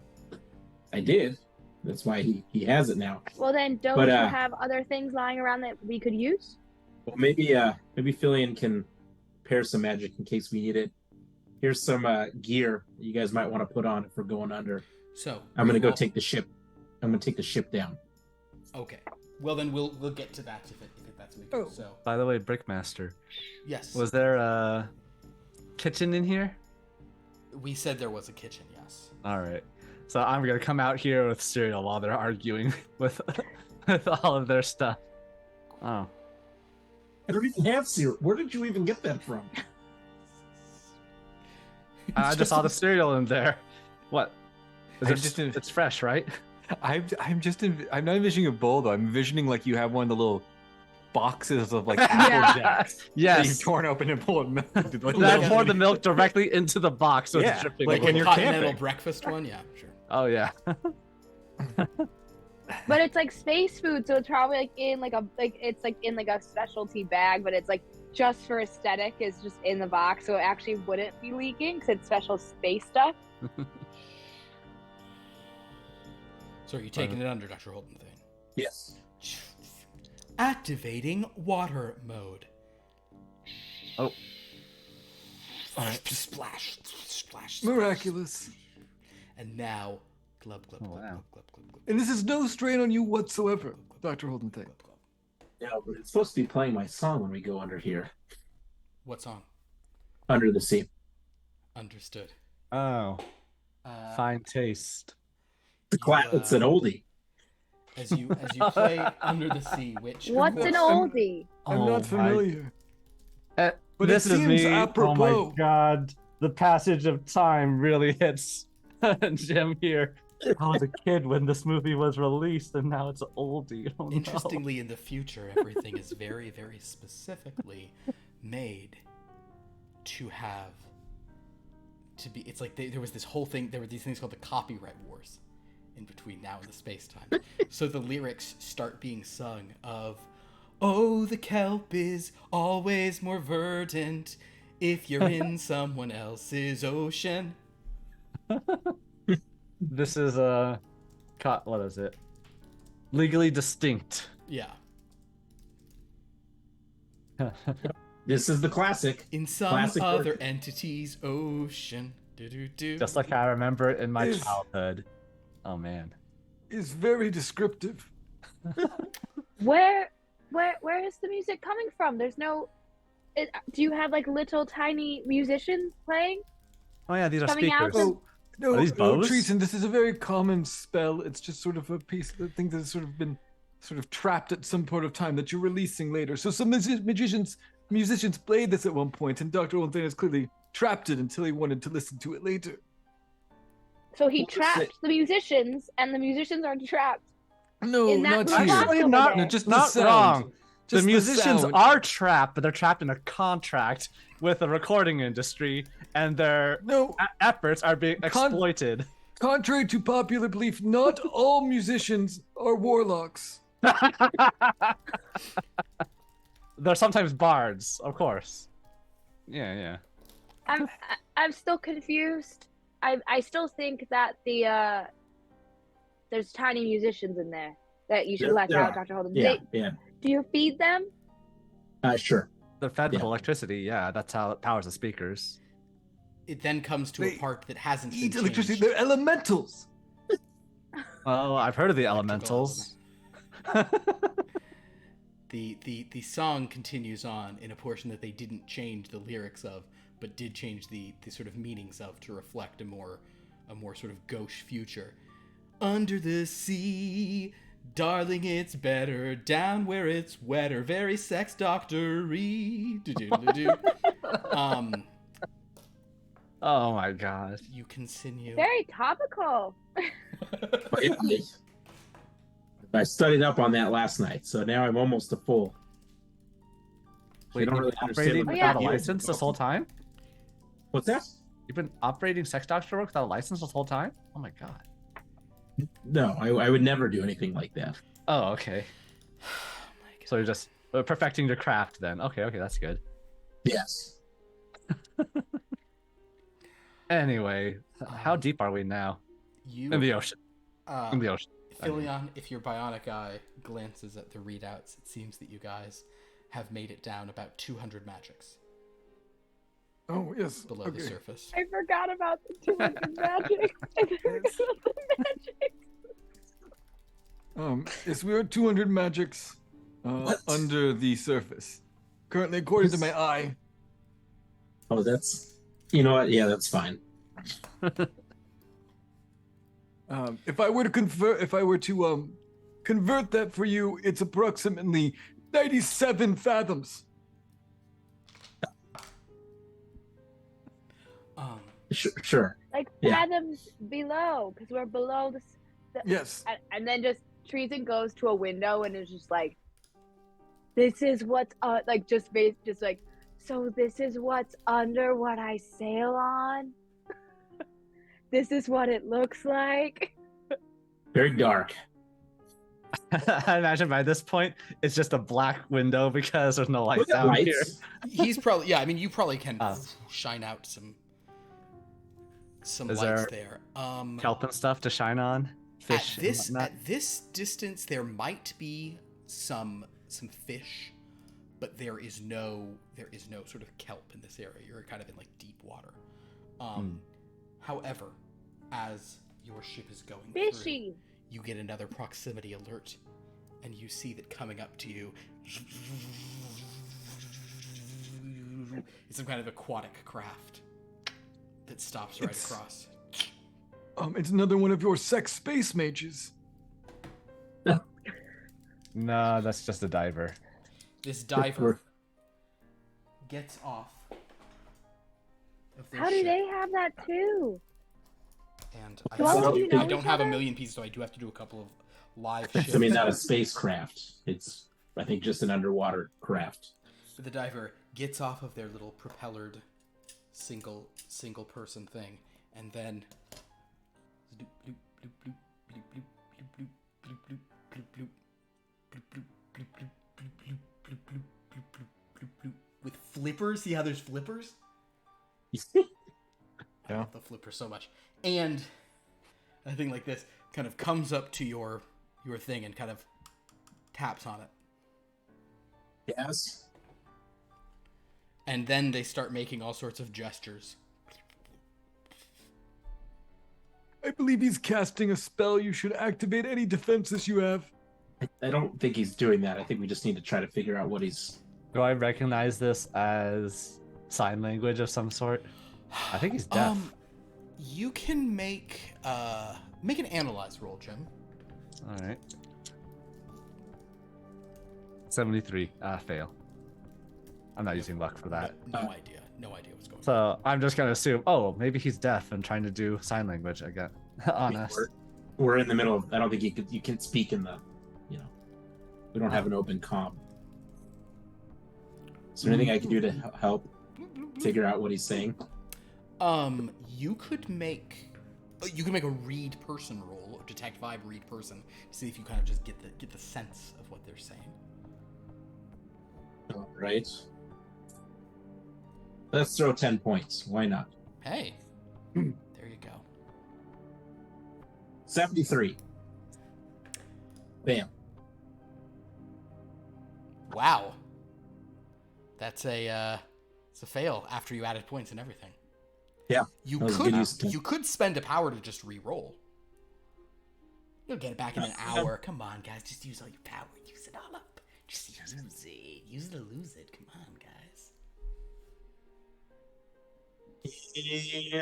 I did. That's why he has it now. Well then, don't But, you have other things lying around that we could use? Well, maybe Fillion can pair some magic in case we need it. Here's some gear that you guys might want to put on if we're going under. So I'm gonna go take the ship. I'm gonna take the ship down. Okay. Well, then we'll get to that if that's what we do. Oh. So By the way, Brickmaster, yes, was there a kitchen in here? we said there was a kitchen. Yes. All right. So I'm gonna come out here with cereal while they're arguing with with all of their stuff. Oh, I don't even have cereal. Where did you even get that from? I just saw the cereal in there. What? I'm just in- It's fresh, right? I'm not envisioning a bowl though. I'm envisioning like you have one of the little boxes of like Apple Jacks that Yes. you've torn open and pulled milk. Then pour the milk directly into the box, so Yeah, it's dripping. like over. when you're continental camping. breakfast one. Yeah, sure. Oh yeah. But it's like space food, so it's probably like in like a specialty bag, but it's like just for aesthetic is just in the box, so it actually wouldn't be leaking because it's special space stuff. So are you taking it under, Dr. Holden thing? Yes. Activating water mode. Oh. Splash, splash, Miraculous. and now glub glub glub, Oh, wow. glub glub glub glub. And this is no strain on you whatsoever, Dr. Holden thing. Yeah, but it's supposed to be playing my song when we go under here. What song? Under the sea. Understood. Oh, fine taste. It's an oldie. As you play Under the Sea, which What's an oldie? I'm Oh not my- familiar. But this this is seems me. Oh apropos. my god, the passage of time really hits Jim here. I was a kid when this movie was released, and now it's an oldie. Oh, no. Interestingly, in the future, everything is very, very specifically made to be. It's like there was this whole thing. There were these things called the copyright wars in between now and the space time. So the lyrics start being sung of, "Oh, the kelp is always more verdant if you're in someone else's ocean." This is what is it? Legally distinct. Yeah. This is the classic. In some Classic other version. entity's ocean. Do-do-do. Just like I remember it in my Is- childhood. Oh man. Is very descriptive. Where is the music coming from? There's no. Do you have like little tiny musicians playing? Oh yeah, these are Coming out speakers. of- Oh, no, Are these bows? Treason, this is a very common spell. It's just sort of a piece of thing that's sort of been trapped at some point of time that you're releasing later. So some musicians played this at one point, and Dr. Holden has clearly trapped it until he wanted to listen to it later. So he What was trapped it? the musicians, and the musicians are trapped. No, In that not little here. box Actually, over not there. No, just the not sound. wrong. The Just musicians sound. are trapped, but they're trapped in a contract with the recording industry, and their No, efforts are being exploited. contrary to popular belief, not all musicians are warlocks. They're sometimes bards, of course. Yeah. I'm still confused. I still think that there's tiny musicians in there that you should There- let there out, are. Dr. Holden. Yeah, yeah. Do you feed them? Sure. They're fed with Yeah. electricity. Yeah, that's how it powers the speakers. It then comes to They a part that hasn't been Eat changed. electricity. They're elementals. Oh, I've heard of the Electrical elementals. The song continues on in a portion that they didn't change the lyrics of, but did change the sort of meanings of to reflect a more sort of gauche future. Under the sea, darling, it's better down where it's wetter. Very sex doctor-y. Do-do-do-do. Oh my god. You continue. Very topical. But I studied up on that last night, so now I'm almost a full. Wait, don't you've really been understand operating what without a the license this whole time? What's that? You've been operating sex doctor work without a license this whole time? Oh my god. No, I would never do anything like that. Oh, okay. So you're just perfecting your craft then. Okay, that's good. Yes. Anyway, how deep are we now? You In the ocean. uh, In the ocean. Philion, if your bionic eye glances at the readouts, it seems that you guys have made it down about 200 magics Oh yes. below okay. the surface. I forgot about the 200 magic. I forgot about the magic. Yes, we are 200 magics under the surface. Currently, according to my eye. Oh, that's. You know what? Yeah, that's fine. If I were to convert that for you, it's approximately 97 fathoms. Sure. Like Yeah. fathoms below, because we're below the Yes. and then just Treason goes to a window and is just like, this is what's like just like, so this is what's under what I sail on. This is what it looks like. Very dark. I imagine by this point it's just a black window because there's no light Look at down lights. here. He's probably, yeah, I mean, you probably can Ah. shine out some Is lights there. Kelp and stuff to shine on. Fish. At this and whatnot. at this distance, there might be some fish, but there is no sort of kelp in this area. You're kind of in like deep water. However, as your ship is going through, Fishy. you get another proximity alert, and you see that coming up to you is some kind of aquatic craft that stops right across. It's another one of your sex space mages. No, that's just a diver. This diver gets off of their How do ship, they have that too? and Do all of you I know don't each have a other? million pieces, so I do have to do a couple of live shifts. I mean, not a spacecraft. It's, I think, just an underwater craft. But the diver gets off of their little propellered single person thing, and then with flippers. See how there's flippers? I love the flippers so much. And a thing like this kind of comes up to your thing and kind of taps on it. Yes. And then they start making all sorts of gestures. I believe he's casting a spell. You should activate any defenses you have. I don't think he's doing that. I think we just need to try to figure out what he's. Do I recognize this as sign language of some sort? I think he's deaf. You can make an analyze roll, Jim. All right. 73. Fail. I'm not using luck for that. No idea. No idea what's going on. So I'm just gonna assume, oh, maybe he's deaf and trying to do sign language again on us. We're in the middle of. I don't think you can speak in the. We don't have an open comm. Is there anything I can do to help figure out what he's saying? You could make a read person roll, or detect vibe read person, to see if you kind of just get the sense of what they're saying. All right. Let's throw 10 points. Why not? Hey, there you go. 73. Bam. Wow. That's it's a fail after you added points and everything. Yeah. You that was a good use of could time. you could spend a power to just re-roll. You'll get it back in an hour. Come on, guys, just use all your power. Use it all up. Just use it. Use it or lose it. Come on, guys.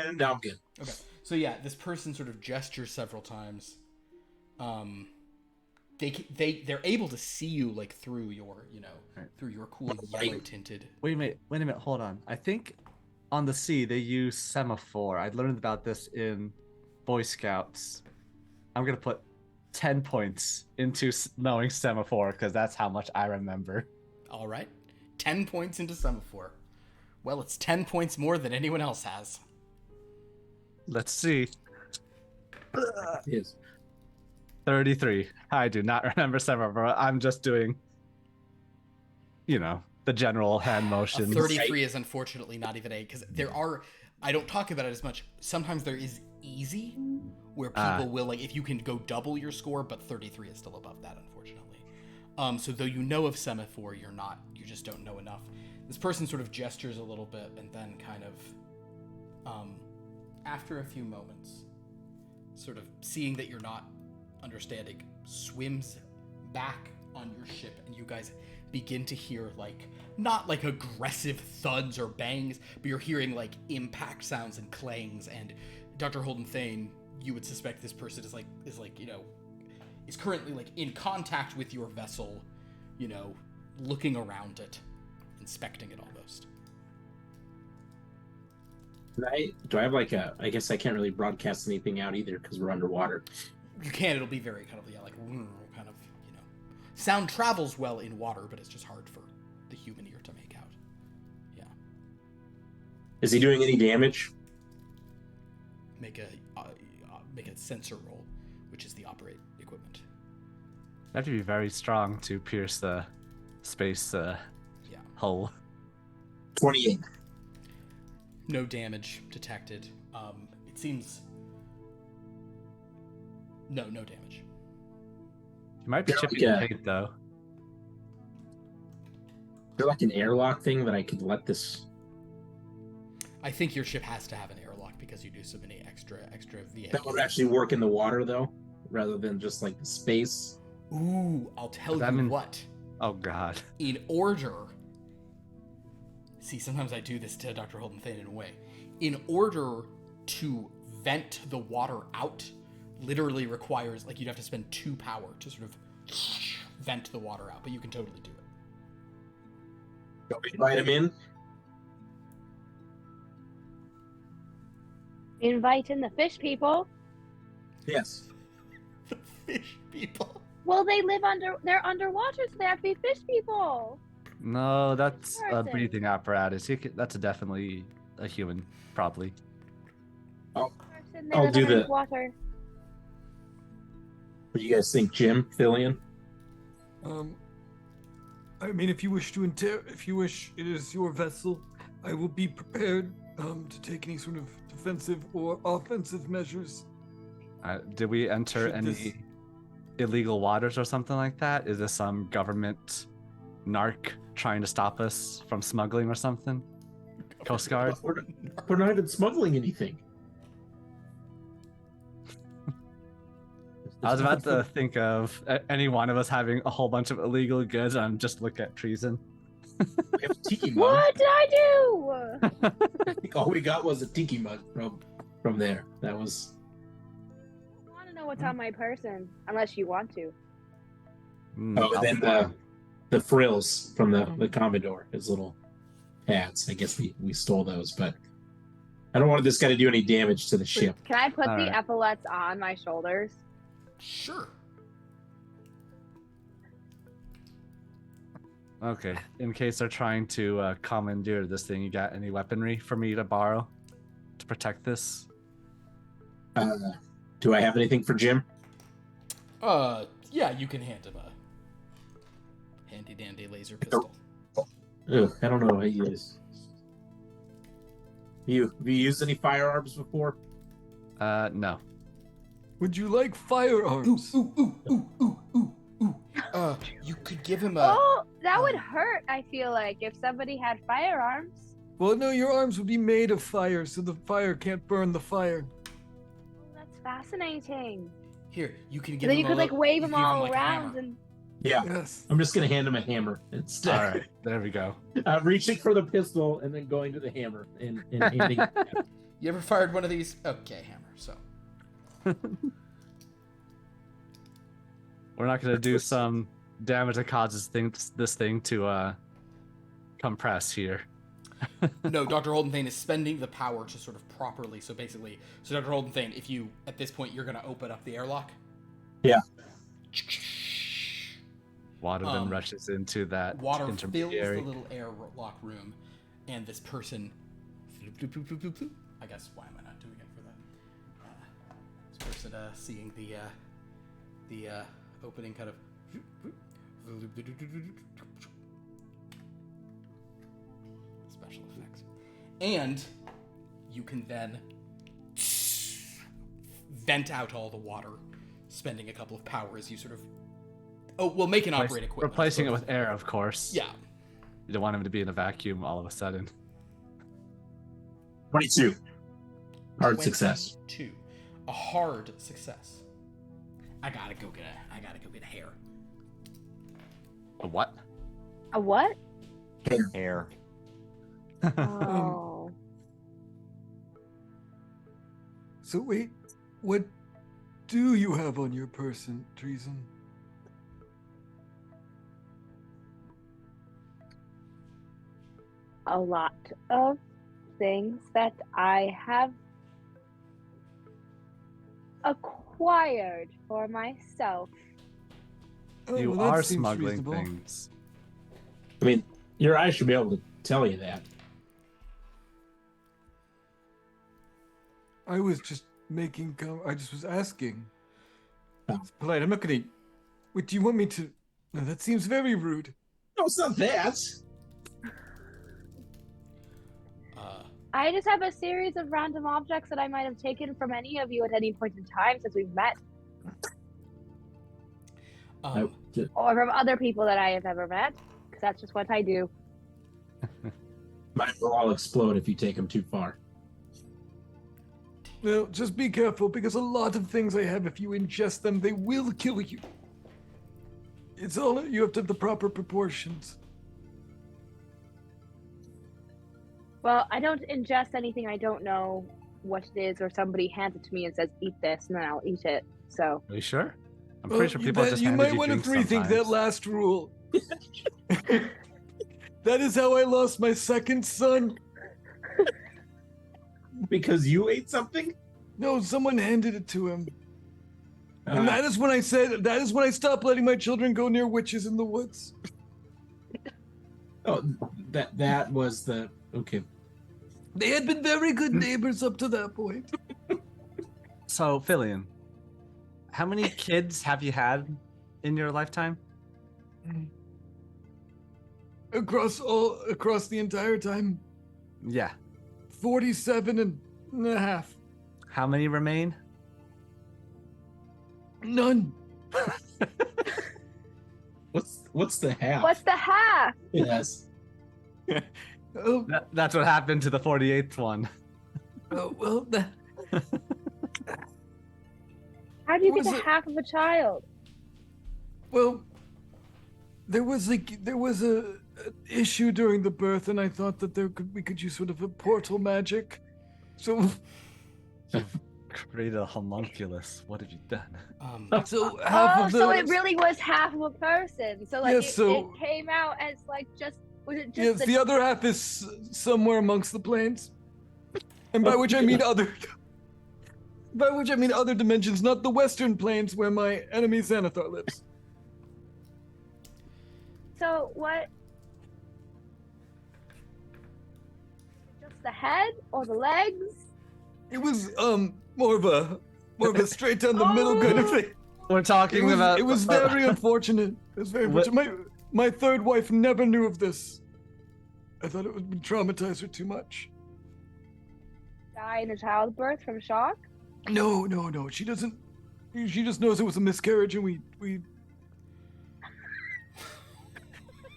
And now I'm good. Okay. So yeah, this person sort of gestures several times. They're able to see you like through your, through your cool yellow tinted. Wait a minute, hold on. I think on the sea they use semaphore. I learned about this in Boy Scouts. I'm gonna put 10 points into knowing semaphore because that's how much I remember. All right, 10 points into semaphore. Well, it's 10 points more than anyone else has. Let's see. Yes. 33. I do not remember semaphore. I'm just doing, the general hand motions. 33 is unfortunately not even a, because there are, I don't talk about it as much. Sometimes there is easy, where people will, like, if you can go double your score, but 33 is still above that, unfortunately. So though you know of semaphore, you just don't know enough. This person sort of gestures a little bit and then kind of, after a few moments, sort of seeing that you're not understanding, swims back on your ship, and you guys begin to hear, like, not like aggressive thuds or bangs, but you're hearing like impact sounds and clangs. And Dr. Holden Thane, you would suspect this person is currently like in contact with your vessel, looking around it, inspecting it almost. Do I have like I guess I can't really broadcast anything out either because we're underwater. You can, it'll be very kind of, kind of, sound travels well in water, but it's just hard for the human ear to make out. Yeah. Is he doing any damage? Make a sensor roll, which is the operate equipment. You have to be very strong to pierce the space hull. 28. No damage detected. It seems... No damage. You might be chipping the paint, though. Is there like an airlock thing that I could let this... I think your ship has to have an airlock because you do so many extra VA. That would actually work in the water, though, rather than just like the space. Ooh, I'll tell you what. Oh, God. In order... See, sometimes I do this to Dr. Holden Thane in a way. In order to vent the water out, literally requires, like, you'd have to spend 2 power to sort of vent the water out, but you can totally do it. Don't we invite him in? Invite in the fish people. Yes. The fish people. Well, they're underwater, so they have to be fish people. No, that's a Person. breathing apparatus. That's definitely a human, probably. Person, they I'll live do the- underwater. What do you guys think, Jim? Fillion? I mean, if you wish, it is your vessel. I will be prepared to take any sort of defensive or offensive measures. Did we enter Should any this- illegal waters or something like that? Is this some government narc trying to stop us from smuggling or something? Coast Guard? We're not even smuggling anything. I was about to think of any one of us having a whole bunch of illegal goods and just look at treason. We have a tiki mug. What did I do? I think all we got was a tiki mug from there. That was... I want to know what's on my person, unless you want to. Oh, and then the frills from the Commodore, his little pads. I guess we stole those, but I don't want this guy to do any damage to the ship. Can I put All the right. epaulets on my shoulders? Sure. Okay. In case they're trying to commandeer this thing, you got any weaponry for me to borrow to protect this? Do I have anything for Jim? Yeah, you can hand him a handy dandy laser pistol. Ugh, I don't know how you use. Have you used any firearms before? No. Would you like firearms? Ooh. You could give him a. Oh, that would hurt, I feel like, if somebody had firearms. Well, no, your arms would be made of fire, so the fire can't burn the fire. Oh, that's fascinating. Here, you can And give then him you could like wave them give him, all like, a around hammer. and. Yeah. Yes. I'm just gonna hand him a hammer instead. All right, there we go. Reaching for the pistol and then going to the hammer and handing. You ever fired one of these? Okay, hammer. So. We're not gonna do some damage that causes this thing to compress here. No, Dr. Holden Thane is spending the power to sort of properly. So basically, Dr. Holden Thane, if you at this point you're gonna open up the airlock. Yeah. Water then rushes into that Water fills the intermediary. little airlock room, and this person. I guess why am I not doing it for that? This person seeing the opening kind of. Special effects, and you can then vent out all the water, spending a couple of power as you sort of. Oh, we'll make an operate equipment. Replacing it with air, of course. Yeah. You don't want him to be in a vacuum all of a sudden. 22. Hard success. 22. A hard success. I gotta go get a hair. A what? A what? Hair. Oh. So wait, what do you have on your person, Treason? A lot of things that I have acquired for myself. Oh, You well, that are seems smuggling reasonable. things. I mean, your eyes should be able to tell you that. I was just making. I just was asking. Oh. It's polite. I'm not gonna. Wait, do you want me to? No, that seems very rude. No, it's not that. I just have a series of random objects that I might have taken from any of you at any point in time since we've met, or from other people that I have ever met, because that's just what I do. Mine will all explode if you take them too far. Well, just be careful because a lot of things I have, if you ingest them, they will kill you. It's all you have to have the proper proportions. Well, I don't ingest anything I don't know what it is, or somebody hands it to me and says, "Eat this," and then I'll eat it. So. Are you sure? I'm Well, pretty sure people just you handed might you want to drinks rethink that sometimes. last rule. That is how I lost my second son. Because you ate something? No, someone handed it to him. And that is when I stopped letting my children go near witches in the woods. Oh, that was the okay. They had been very good neighbors up to that point. So, Fillion, how many kids have you had in your lifetime? Across the entire time, Yeah. 47 and a half. How many remain? None. What's the half? What's the half? Yes. Oh, That's what happened to the 48th one. oh well, How do you Was get a it- half of a child? well, there was a issue during the birth, and I thought that we could use sort of a portal magic. So Created a homunculus. What have you done? so half Oh, of so it really was half of a person. So like Yes, so- it came out as like just was it just Yes, the other half is somewhere amongst the planes. And by which I mean other dimensions, not the western planes where my enemy Xanathar lives. So what? Just the head or the legs? It was more of a straight down the middle kind of thing. We're talking about. It was very unfortunate. It was very unfortunate. My third wife never knew of this. I thought it would traumatize her too much. Die in a childbirth from shock? No. She doesn't. She just knows it was a miscarriage, and we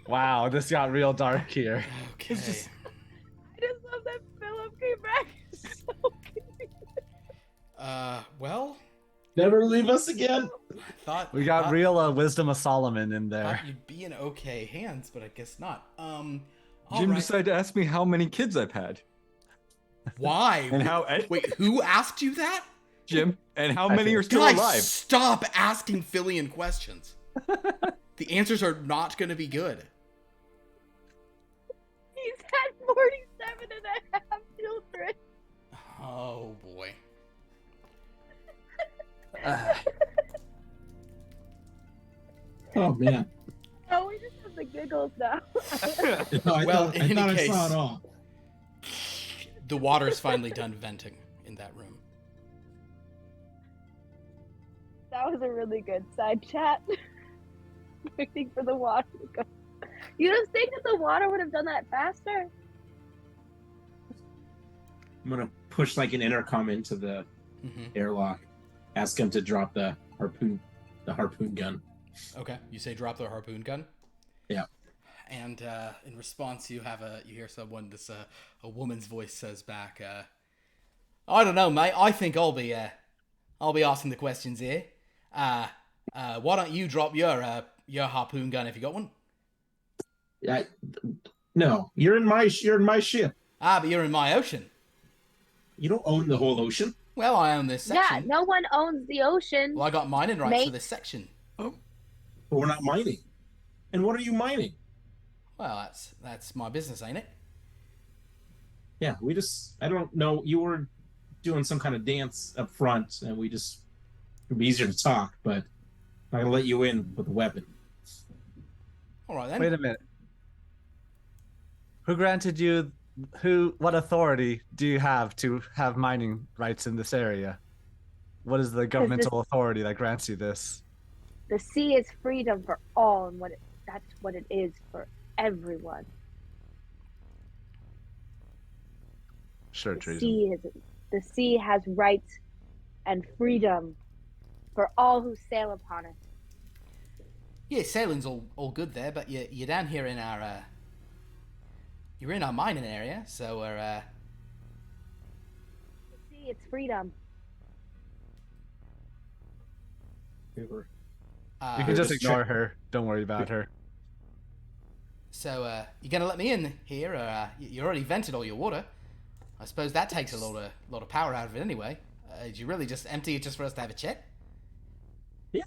Wow, this got real dark here. Okay. I just love that Philip came back. So Well, Never leave us again. We got real Wisdom of Solomon in there. Thought you'd be in okay hands, but I guess not. Jim Alright. decided to ask me how many kids I've had. Why? And how Wait, who asked you that? Jim, and how I many see. are still Guys, alive? stop asking Fillion questions. The answers are not going to be good. he's had 47 and a half children. Oh boy. Oh man. Oh, we just have the giggles now. No, Well, I in any thought I case- saw it all. The water's finally done venting in that room. That was a really good side chat. Waiting for the water to go. You don't think that the water would have done that faster? I'm gonna push like an intercom into the airlock. Ask him to drop the harpoon gun. Okay, you say drop the harpoon gun. Yeah. And in response, you hear someone. A woman's voice says back, "I don't know, mate. I think I'll be asking the questions here. Why don't you drop your harpoon gun if you got one? No, you're in my ship. Ah, but you're in my ocean. You don't own the whole ocean. Well, I own this section. Yeah, no one owns the ocean. Well, I got mining rights Mate. for this section. But we're not mining. And what are you mining? Well, that's my business, ain't it? Yeah, I don't know. You were doing some kind of dance up front, and it'd be easier to talk, but I'm not gonna let you in with a weapon. All right then. Wait a minute. Who granted you? What authority do you have to have mining rights in this area? What is the governmental authority that grants you this? The sea is freedom for all, and that's what it is for everyone. Sure, The treason. the sea has rights and freedom for all who sail upon it. Yeah, sailing's all good there, but you're down here in our you're in our mining area, so we're The sea, it's freedom. You can just ignore her. Don't worry about her. So you gonna let me in here? Or, you already vented all your water. I suppose that takes a lot of power out of it anyway. Did you really just empty it just for us to have a chat? Yeah.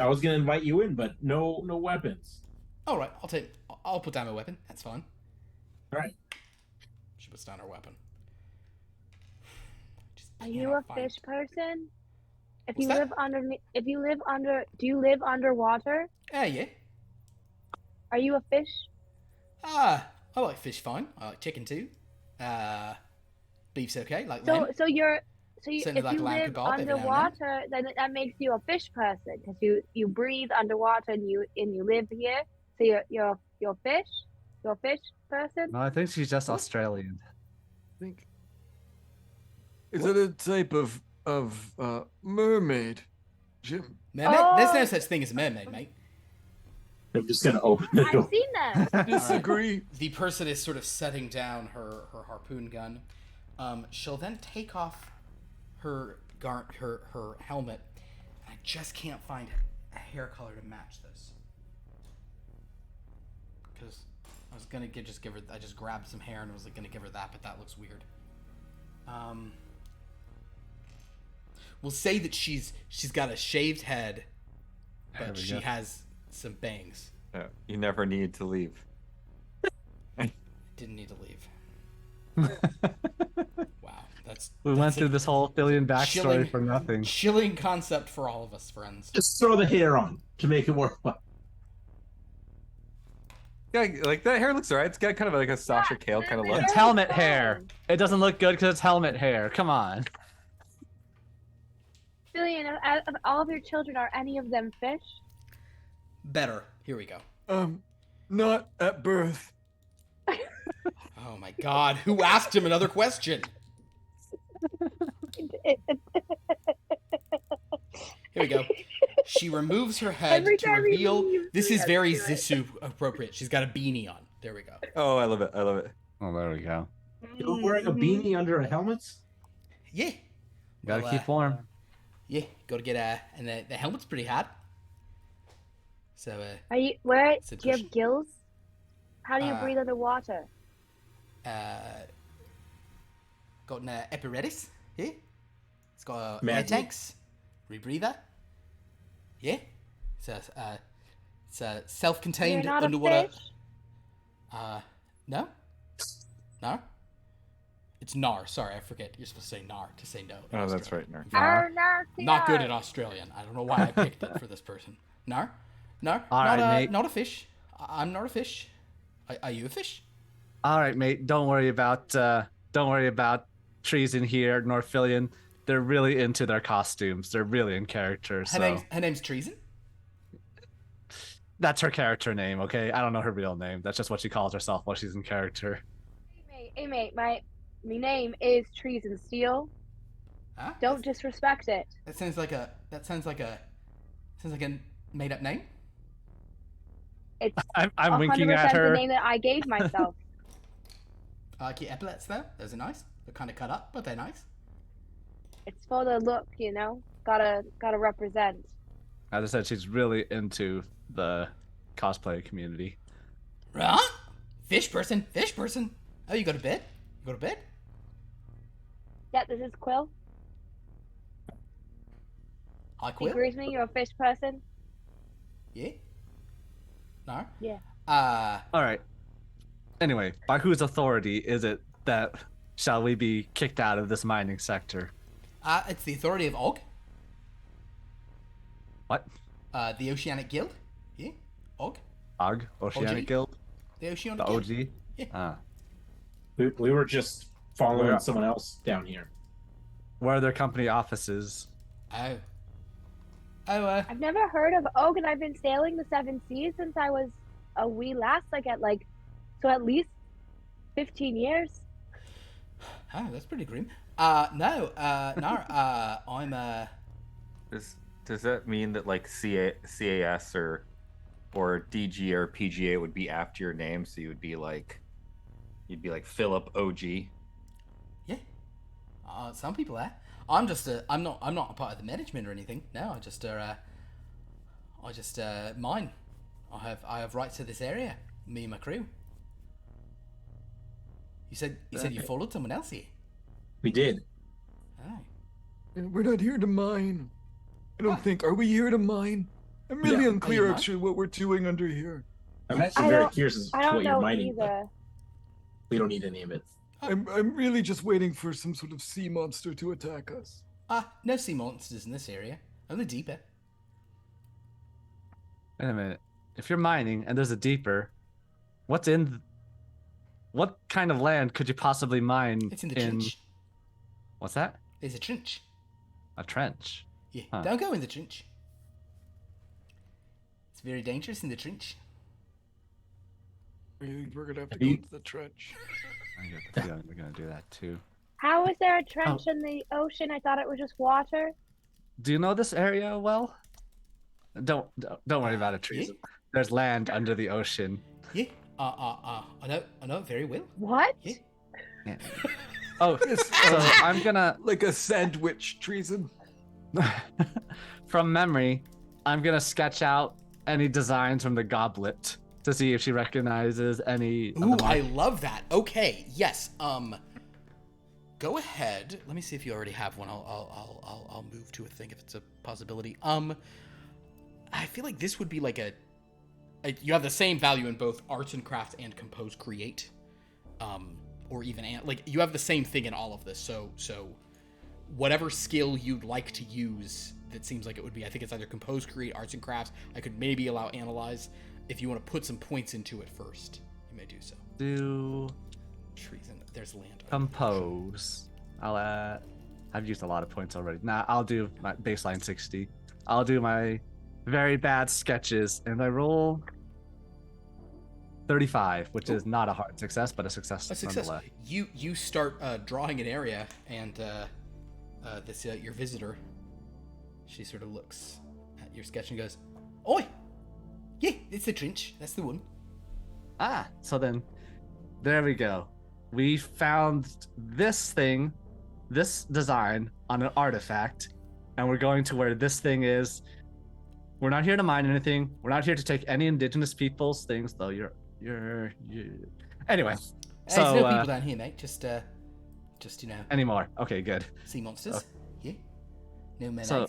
I was gonna invite you in, but no weapons. All right, I'll put down my weapon. That's fine. All right. She puts down her weapon. Just Are you cannot a find- fish person? If What's you that? live under, do you live underwater? Yeah. Are you a fish? I like fish fine. I like chicken too. Beef's okay. Like lamb. So if Certainly like you lamb live kebab every now and then. underwater, then that makes you a fish person because you breathe underwater and you live here. So you're a fish. You're a fish person. No, I think she's just Australian. think. Is it a type of mermaid, Jim? Mermaid? Oh. There's no such thing as a mermaid, mate. I'm just gonna open the I've door. seen them. Disagree. The person is sort of setting down her harpoon gun. She'll then take off her helmet. I just can't find a hair color to match this. Because I was gonna just give her. I just grabbed some hair and was like gonna give her that, but that looks weird. We'll say that she's got a shaved head, There but we she go. has some bangs. You never need to leave. Didn't need to leave. Wow, that's We that's went a through this whole billion backstory chilling- for nothing. chilling concept for all of us, friends. Just throw the hair on to make it worthwhile. Yeah, like that hair looks alright. It's got kind of like a Sasha Yeah, Cale kind of the look. hair It's helmet looks hair. fine. It doesn't look good because it's helmet hair. Come on. Julian, of all of your children, are any of them fish? Better. Here we go. Not at birth. Oh my God! Who asked him another question? Here we go. She removes her head Every to time he reveal. leaves, This we is have very to do it. Zissou appropriate. She's got a beanie on. There we go. Oh, I love it. I love it. Oh, there we go. You're wearing a beanie under a helmet? Yeah. Gotta Well, keep warm. Yeah, got to get and the helmet's pretty hard. So Are you where? It's a Do you push. have gills? How do you Uh, breathe underwater? got an apparatus here. It's got air Magic. tanks, rebreather. Yeah. It's a self-contained You're not underwater. a fish. No. No. It's nar. Sorry, I forget. You're supposed to say nar to say no. in Oh, that's Australian. right. Nerd. Arr, nasty Not good arr. at Australian. I don't know why I picked it for this person. Nar. Nar. All not, right, mate. not a fish. I'm not a fish. Are you a fish? All right, mate. Don't worry about trees in here, Northfillian. They're really into their costumes. They're really in character. So Her name's Treason. that's her character name. Okay, I don't know her real name. That's just what she calls herself while she's in character. Hey mate, my name is Treason Steel. Huh? Don't disrespect it. That sounds like a made up name. It's I'm winking at 100% the her. name that I gave myself. I like your epaulets though. Those are nice. They're kind of cut up, but they're nice. It's for the look, you know. Gotta represent. As I said, she's really into the cosplay community. Right? Fish person. Oh, you go to bed? You go to bed? Yeah, this is Quill. Hi, He Quill. agrees with me. You're a fish person. Yeah. No. Yeah. All right. Anyway, by whose authority is it that shall we be kicked out of this mining sector? It's the authority of Og. What? The Oceanic Guild. Yeah. Og. OG? Oceanic OG? Guild? The Oceanic The Guild. OG? Yeah. Ah. We were just following Where- someone else down here. Where are their company offices? Oh. I've never heard of Og, and I've been sailing the seven seas since I was a wee lass. At least 15 years. Oh, that's pretty grim. I'm Does that mean that like CAS or DG or PGA would be after your name, so you'd be like Philip OG? Yeah. Some people are. I'm not a part of the management or anything. No, I just mine. I have rights to this area. Me and my crew. You said you followed someone else here. We did. Oh. We're not here to mine. I don't think. Are we here to mine? I'm really Yeah. unclear Are you actually what we're doing under here. I'm actually I very don't- curious as to I don't what you're know mining, but either. we don't need any of it. I'm really just waiting for some sort of sea monster to attack us. No sea monsters in this area. Only deeper. Wait a minute. If you're mining and there's a deeper, what kind of land could you possibly mine It's in the trench. What's that? There's a trench. A trench. Yeah. Huh. Don't go in the trench. It's very dangerous in the trench. We're gonna have to Have go you- into the trench. I get the feeling we're gonna do that too. How is there a trench in the ocean? I thought it was just water. Do you know this area well? Don't worry about it, trees. There's land under the ocean. Yeah. I know it very well. What? Yeah. Yeah. Oh, so I'm gonna Like a sandwich, treason. from memory, I'm gonna sketch out any designs from the goblet to see if she recognizes any. of Ooh, the I love that. Okay, yes. Go ahead. Let me see if you already have one. I'll move to a thing if it's a possibility. I feel like this would be like you have the same value in both arts and crafts and compose create, or even like you have the same thing in all of this. So whatever skill you'd like to use, that seems like it would be. I think it's either compose create, arts and crafts. I could maybe allow analyze. If you want to put some points into it first, you may do so. do Treason. There's land. compose. I've used a lot of points already. Nah, I'll do my baseline 60. I'll do my very bad sketches, and I roll 35, which is not a hard success, but a success. A success. Nonetheless. You start drawing an area, and this your visitor, she sort of looks at your sketch and goes, "Oi, yeah, it's the trench. That's the one." Ah, so then, there we go. We found this thing, this design on an artifact, and we're going to where this thing is. We're not here to mine anything. We're not here to take any indigenous people's things, though. You're. Anyway, so there's no people down here, mate. Just anymore. Okay, good. sea monsters. Okay. Yeah. No men. So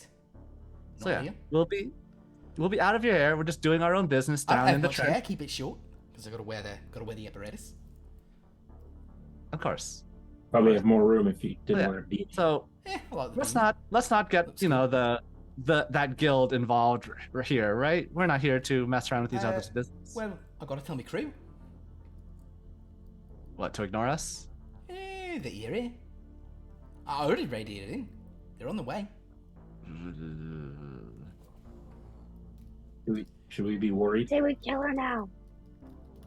yeah, here. we'll be out of your hair. We're just doing our own business down in the trench. Hair, keep it short, because I gotta wear the apparatus. Of course. Probably have more room if you didn't wear a beanie. So I like the let's not get that guild involved here, right? We're not here to mess around with each other's business. Well, I gotta tell my crew. What, to ignore us? They're here. I already radiated in. They're on the way. Should we be worried? Say we kill her now.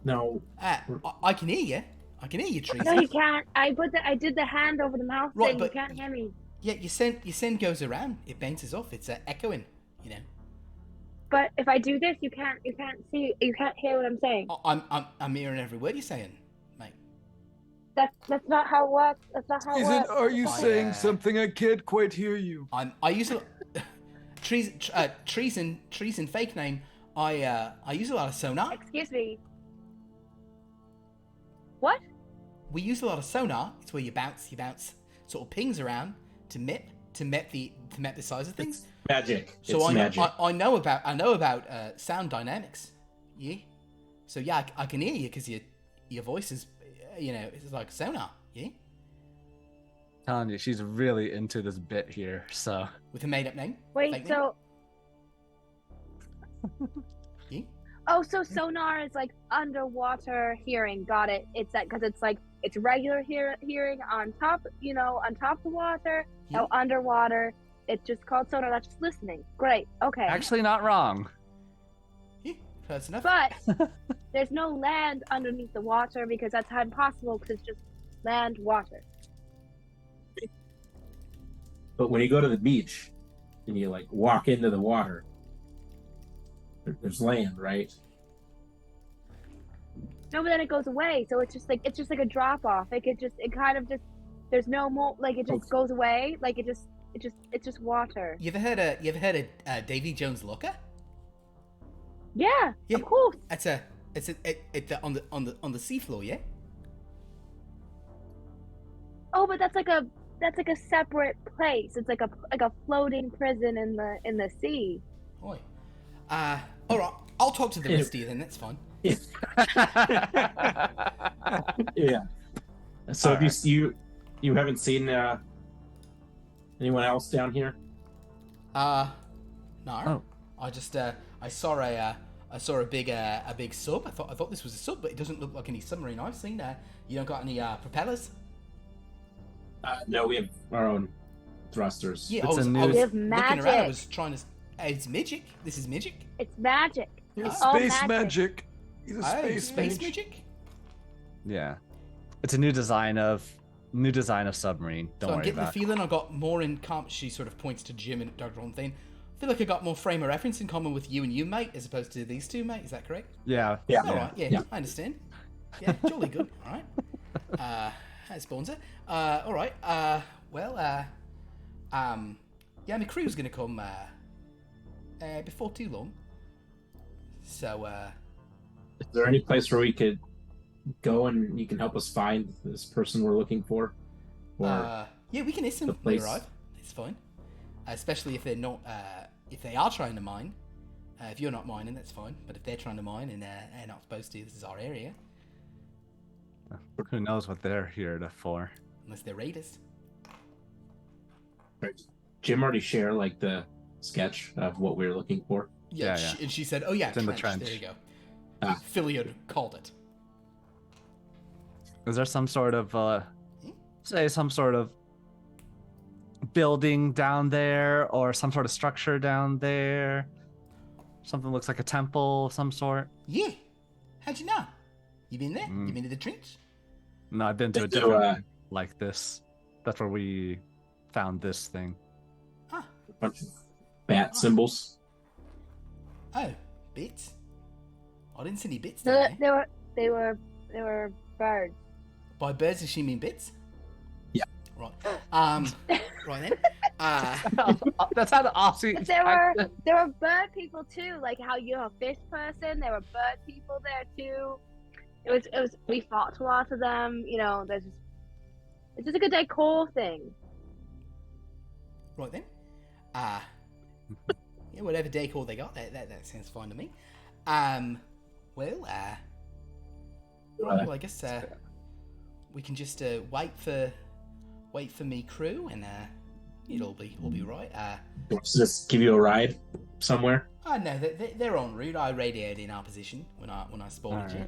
No. I can hear you. I can hear you, Trees. No, you can't. I did the hand over the mouth Right, thing. but- You can't hear me. Yeah, your scent goes around. It bounces off. It's echoing. You know. But if I do this, you can't see. You can't hear what I'm saying. I'm hearing every word you're saying, mate. That's not how it works. That's not how it Isn't? works. Are you I, saying something I can't quite hear you? I use a trees and fake name. I use a lot of sonar. Excuse me. What? We use a lot of sonar. It's where you bounce, sort of pings around to map the size of things. Magic. So it's I magic. I know about sound dynamics. Yeah. So yeah, I can hear you because your voice is, it's like sonar. Yeah. Telling you, she's really into this bit here. So With a made up name. Wait. Fake So. Yeah. Oh, so sonar is like underwater hearing. Got it. It's that because it's like it's regular hearing on top, on top of the water. Yeah. Now underwater, it's just called sonar. That's just listening. Great. Okay. actually not wrong. Yeah. Close enough. But there's no land underneath the water because that's impossible because it's just land, water. But when you go to the beach and you like walk into the water, there's land, right? No, but then it goes away. So it's just like a drop off. There's no more. Like it just goes away. Like it's just water. You ever heard of Davy Jones' Locker? Yeah. Yeah. Of course. It's on the seafloor, yeah. Oh, but that's like a separate place. It's like a floating prison in the sea. Oi. All right. I'll talk to the rest of you then. That's fine. Yeah. So All right. you haven't seen anyone else down here? No. Oh. I just I saw a big sub. I thought this was a sub, but it doesn't look like any submarine I've seen. You don't got any propellers? No, we have our own thrusters. Yeah, It's I was a new- looking It's around. I magic. was trying to. It's magic. This is magic. It's magic. It's all space magic. magic. He's a Oh, space space mage. magic. Yeah, it's a new design of submarine. Don't So I'm worry getting the about it. feeling I got more in common. She sort of points to Jim and Dr. Thane. I feel like I got more frame of reference in common with you and you, mate, as opposed to these two, mate. Is that correct? Yeah. Yeah. All right. Yeah, Yeah. I understand. Yeah, jolly good. All right. That's sponsor. All right. Yeah, my crew's gonna come before too long. So, Is there any place where we could go and you can help us find this person we're looking for? Or yeah, we can listen the when we place- arrive. It's fine. Especially if they're not, if they are trying to mine. If you're not mining, that's fine. But if they're trying to mine and they're not supposed to, this is our area. Who knows what they're here for? Unless they're raiders. Jim already share like the sketch of what we were looking for? Yeah, And she said, "Oh yeah, It's in the trench. trench. There you go." Ah. Philiad called it. Is there some sort of some sort of building down there or some sort of structure down there? Something looks like a temple of some sort? Yeah. How'd you know? You been there? Mm. You been to the trench? No, I've been to a So, different one like this. That's where we found this thing. Ah. a bunch of bat symbols. Oh, bits? I didn't see any bits No, there. they were birds. By birds, does she mean bits? Yeah. Right. Right then. That's how the Aussie. But there were bird people too, like how you're a fish person. There were bird people there too. It was. We fought a lot of them. You know, it's just a good decor thing. Right then. Yeah, whatever decor they got, that sounds fine to me. Well, I guess we can just wait for me crew, and it'll be right. Just give you a ride somewhere. No, they're en route. I radioed in our position when I spotted you.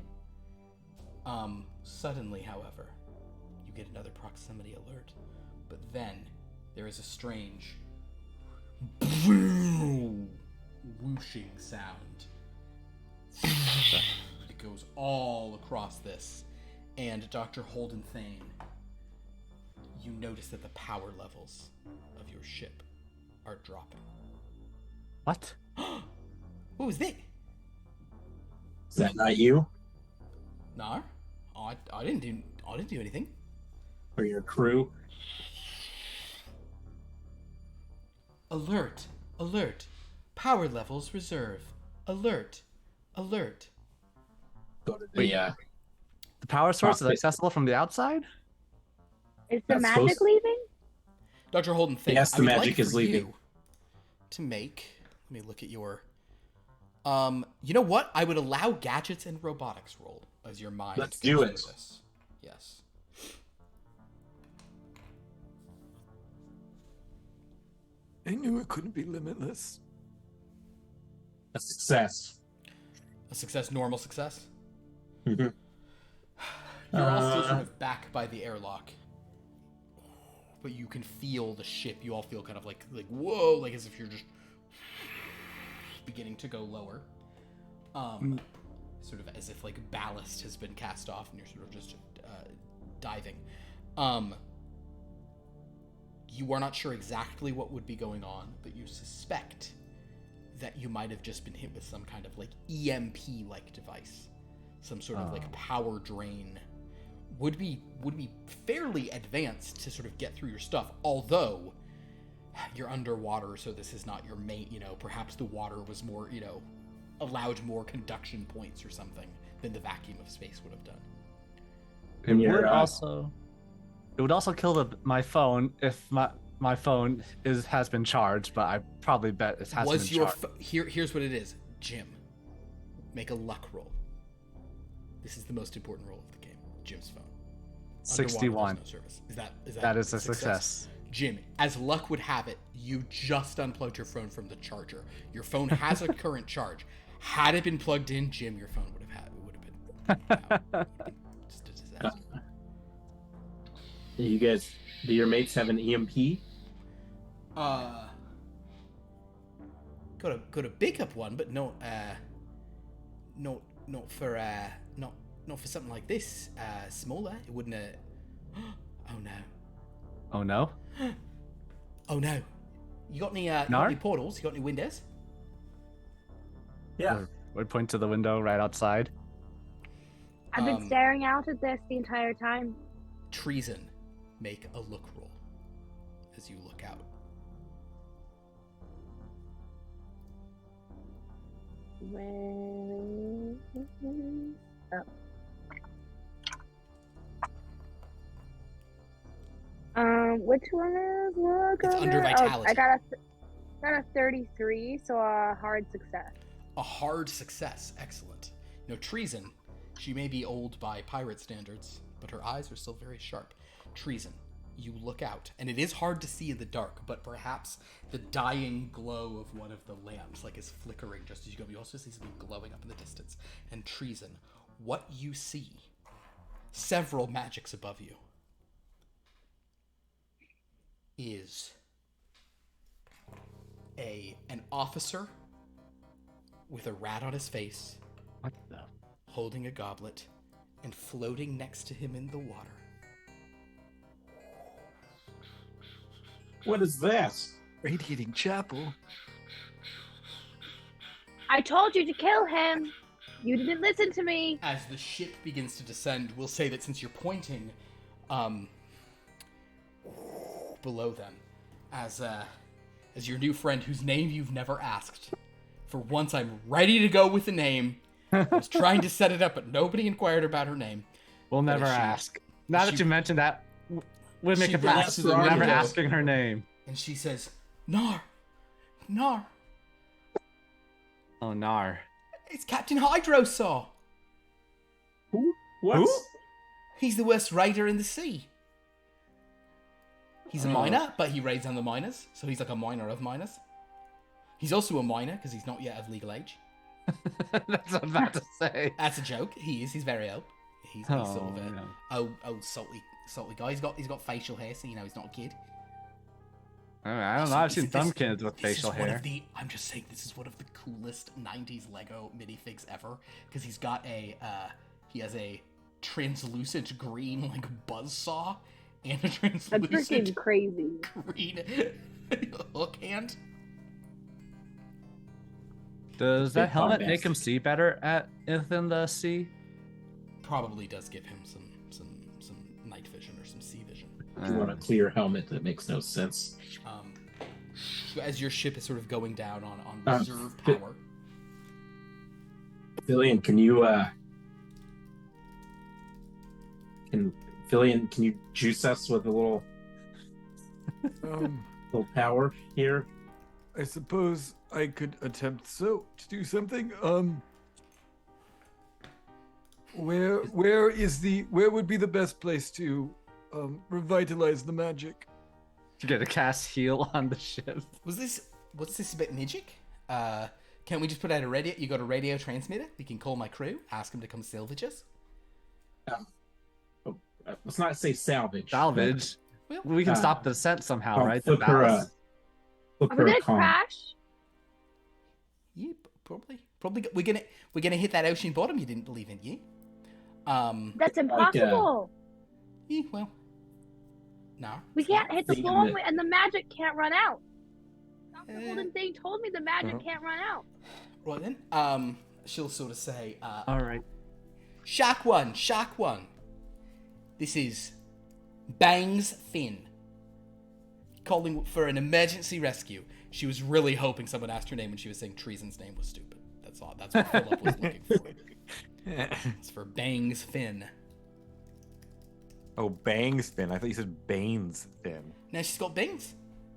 Suddenly, however, you get another proximity alert, but then there is a strange whooshing sound. It goes all across this, and Dr. Holden Thane, you notice that the power levels of your ship are dropping. What? What was that? Is that not you No, I didn't do anything. or your crew? Alert! Alert! Power levels reserve. Alert! Alert! Go to the The power source is Cockpit. accessible from the outside? Is the That's magic supposed- leaving? Dr. Holden Thane, Yes, I the would magic like is for leaving. you to make. Let me look at your. You know what? I would allow gadgets and robotics roll as your mind. Let's goes do through it. This. Yes. I knew it couldn't be limitless. a success. A success, normal success. Mhm. You're all still sort of back by the airlock, but you can feel the ship. You all feel kind of like whoa, like as if you're just beginning to go lower. Sort of as if like ballast has been cast off and you're sort of just diving. You are not sure exactly what would be going on, but you suspect that you might have just been hit with some kind of like EMP-like device, some sort of like power drain. Would be fairly advanced to sort of get through your stuff, although you're underwater, so this is not your main, perhaps the water was more, allowed more conduction points or something than the vacuum of space would have done. It You're, would also kill my phone if my phone has been charged, but I probably bet it hasn't Was been your charged. here's what it is, Jim. Make a luck roll. This is the most important roll of the game. Jim's phone. Underwater, 61. there's no service. Is That is a success. Jim, as luck would have it, you just unplugged your phone from the charger. Your phone has a current charge. Had it been plugged in, Jim, your phone would have been just a disaster. You guys, do your mates have an EMP? Got a backup one, but not for something like this. Smaller, it wouldn't. Oh no. Oh no? Oh no. You got any portals? You got any windows? Yeah. We point to the window right outside. I've been staring out at this the entire time. Treason. Make a look roll as you look out. Which one is look? It's under vitality. I got a 33, so a hard success. A hard success. Excellent. Treason. She may be old by pirate standards, but her eyes are still very sharp. Treason. You look out, and it is hard to see in the dark, but perhaps the dying glow of one of the lamps, is flickering just as you go. You also see something glowing up in the distance. And Treason, what you see, several magics above you, is an officer with a rat on his face, What the? holding a goblet, and floating next to him in the water. What is that? Radiating chapel. I told you to kill him. You didn't listen to me. As the ship begins to descend, we'll say that since you're pointing below them, as your new friend whose name you've never asked. For once, I'm ready to go with the name. I was trying to set it up, but nobody inquired about her name. We'll never ask. Now that you mentioned that, we'll make a pass. Never asking her name. And she says, Nar. Nar. Oh, Nar. It's Captain Hydrosaw. Who? What? Who? He's the worst raider in the sea. He's a miner, but he raids on the miners, so he's like a miner of miners. He's also a miner, because he's not yet of legal age. That's what I'm about to say. That's a joke. He is. He's very old. He's sort of a salty guy. He's got facial hair, so you know he's not a kid. I don't know. I've seen some kids with facial hair. I'm just saying, this is one of the coolest '90s Lego minifigs ever, because he's got he has a translucent green like buzzsaw and a That's translucent freaking crazy. green hook hand. Does that Big helmet bombast. make him see better in the sea? Probably does give him some night vision or some sea vision. You want a clear helmet that makes no sense. As your ship is sort of going down on reserve fi- power. Fillion, can you can you juice us with a little power here? I suppose I could attempt to do something. Where would be the best place to revitalize the magic? To get a cast heal on the ship. What's this about magic? Can't we just put out a radio? You got a radio transmitter? We can call my crew, ask them to come salvage us. Let's not say salvage. Salvage. Well, We can stop the descent somehow, I'll right? The flip her ballast. Are we gonna crash? yeah, probably. We're gonna hit that ocean bottom you didn't believe in, yeah? That's impossible. Yeah, well, no. We can't hit the Thing floor that- and the magic can't run out. Dr. Eh. Holden Thane told me the magic can't run out. Right then. She'll sort of say, All right. Shark one. This is Bangs Finn. Calling for an emergency rescue. She was really hoping someone asked her name when she was saying Treason's name was stupid. That's all. That's what Philip was looking for. It's for Bangs Finn. Oh, Bangs Finn. I thought you said Banes Finn. Now she's got bangs.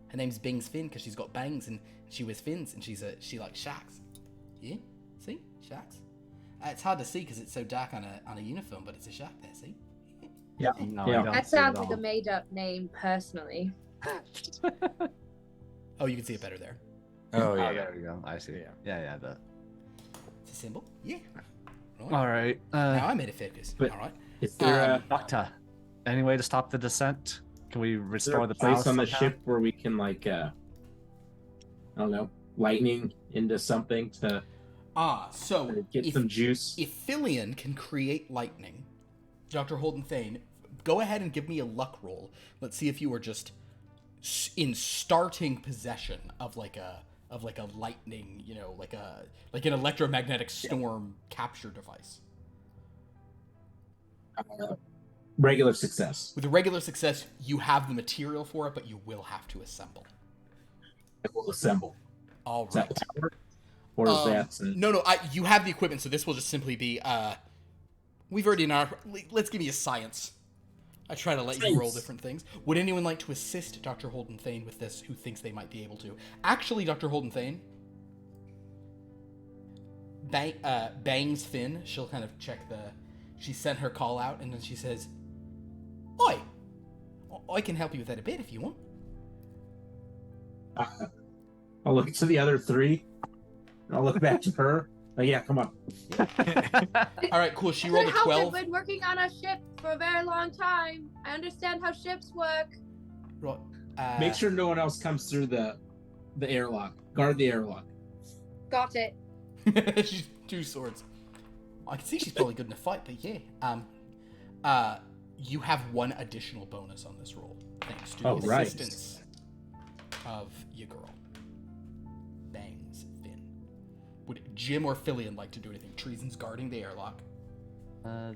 Her name's Bangs Finn because she's got bangs and she wears fins and she likes sharks. Yeah, see, sharks. It's hard to see because it's so dark on a uniform, but it's a shark there. See? Yeah. No, Yeah. I don't That see it sounds at like a all. made-up name, personally. Oh, you can see it better there. Oh, Oh, yeah. there we go. I see. Yeah. It's a symbol. Yeah. Right. All right. Now I made it focus. But- All right. Is there Doctor, any way to stop the descent? Can we is there restore a the place ballast on the somehow? ship where we can like I don't know, lightning into something to So get some juice? if Fillion can create lightning, Dr. Holden Thane, go ahead and give me a luck roll. Let's see if you are just in starting possession of like a lightning, like an electromagnetic storm capture device. Regular success. With a regular success, you have the material for it, but you will have to assemble. I will assemble. All Is right. that power? Or is that No, you have the equipment, so this will just simply be, we've already let's give me a science. I try to let you roll different things. Would anyone like to assist Dr. Holden Thane with this who thinks they might be able to? Actually, Dr. Holden Thane, Bangs Finn, she'll kind of check she sent her call out, and then she says, Oi, I can help you with that a bit if you want. I'll look to the other three. And I'll look back to her. Oh, yeah, come on. All right, cool. She I rolled a couldn't help it. 12. Been working on a ship for a very long time. I understand how ships work. Right. Make sure no one else comes through the airlock. Guard the airlock. Got it. She's 2 swords. I can see she's probably good in a fight, but yeah. You have 1 additional bonus on this roll, thanks to the Oh, right. assistance of your girl. Bangs Finn. Would Jim or Fillion like to do anything? Treason's guarding the airlock.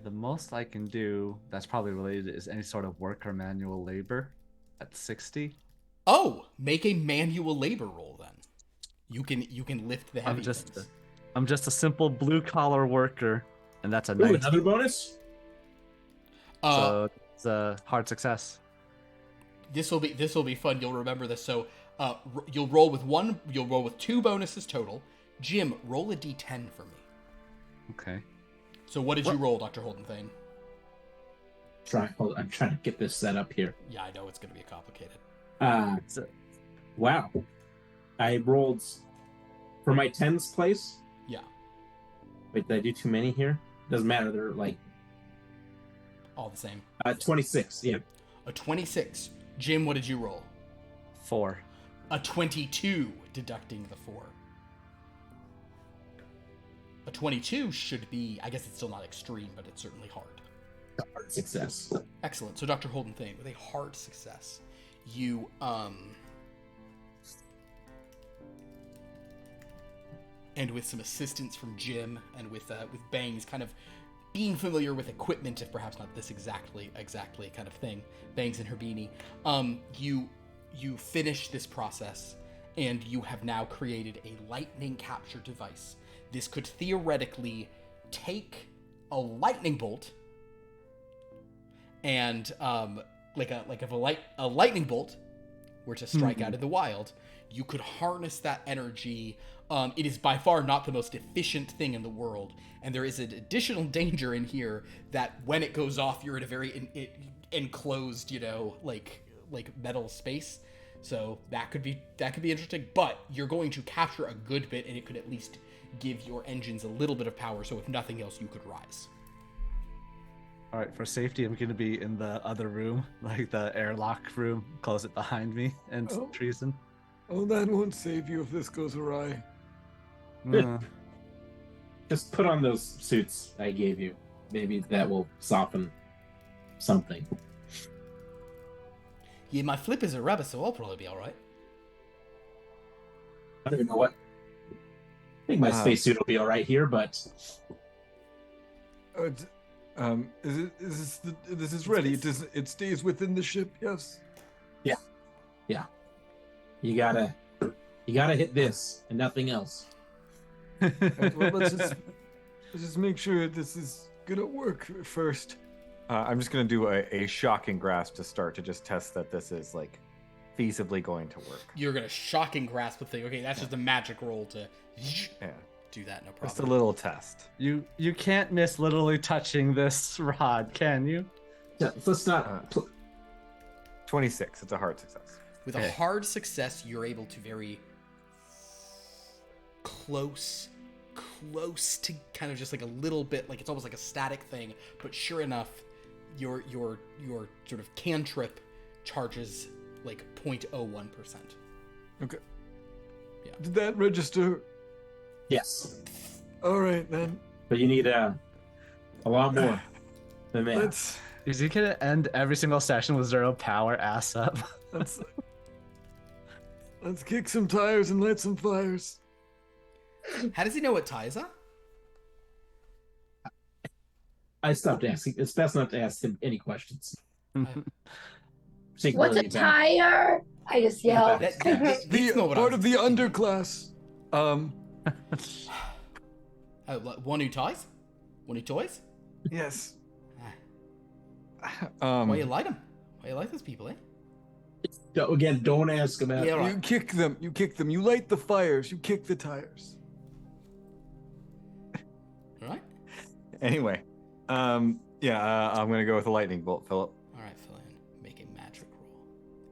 The most I can do that's probably related is any sort of work or manual labor at 60. Oh, make a manual labor roll then. You can lift the heavy things. I'm just a simple blue collar worker, and that's a Ooh, 19. another bonus? So it's a hard success. This will be fun. You'll remember this. So you'll roll with 2 bonuses total. Jim, roll a d10 for me. Okay. So what did you roll, Dr. Holden Thane? I'm trying to get this set up here. Yeah, I know it's going to be complicated. Wow. I rolled for my tens place. Yeah. Wait, did I do too many here? Doesn't matter. They're like All the same. 26. Yeah. A 26. Jim, what did you roll? 4. A 22, deducting the 4. A 22 should be, I guess it's still not extreme, but it's certainly hard. Hard success. Excellent. So Dr. Holden Thane, with a hard success, you and with some assistance from Jim and with Bangs kind of being familiar with equipment, if perhaps not this exactly kind of thing, Bangs and her beanie, you finish this process, and you have now created a lightning capture device. This could theoretically take a lightning bolt and if a lightning bolt were to strike out in the wild, you could harness that energy. It is by far not the most efficient thing in the world, and there is an additional danger in here that when it goes off, you're in a very enclosed, like metal space. So that could be interesting, but you're going to capture a good bit, and it could at least give your engines a little bit of power. So if nothing else, you could rise. All right, for safety, I'm going to be in the other room, like the airlock room. Close it behind me and Treason. Oh, that won't save you if this goes awry. Just put on those suits I gave you. Maybe that will soften something. Yeah, my flip is a rubber, so I'll probably be all right. I don't even know what. I think my spacesuit will be all right here, but this is ready. It stays within the ship. Yes. Yeah. You gotta hit this and nothing else. Well, let's just make sure this is gonna work first. I'm just going to do a shocking grasp to start to just test that this is like feasibly going to work. You're going to shocking grasp the thing. Okay, that's just a magic roll to do that. No problem. Just a little test. You can't miss literally touching this rod, can you? Yeah, let's not. 26. It's a hard success. With a hard success, you're able to very close to kind of just like a little bit, like it's almost like a static thing, but sure enough, your sort of cantrip charges like 0.01%. Okay. Yeah. Did that register? Yes. All right then. But you need a lot more than that. Is he gonna end every single session with 0 power ass up? Let's kick some tires and light some fires. How does he know what ties are? I stopped asking. It's best not to ask him any questions. What's a tire? I just yelled. Part of the underclass. One who ties? One who toys? Yes. Why you like them? Why you like those people, eh? Again, don't ask about. Yeah, right. You kick them. You light the fires. You kick the tires. Right? Anyway, I'm gonna go with a lightning bolt, Philip. All right, Fillion, make a magic roll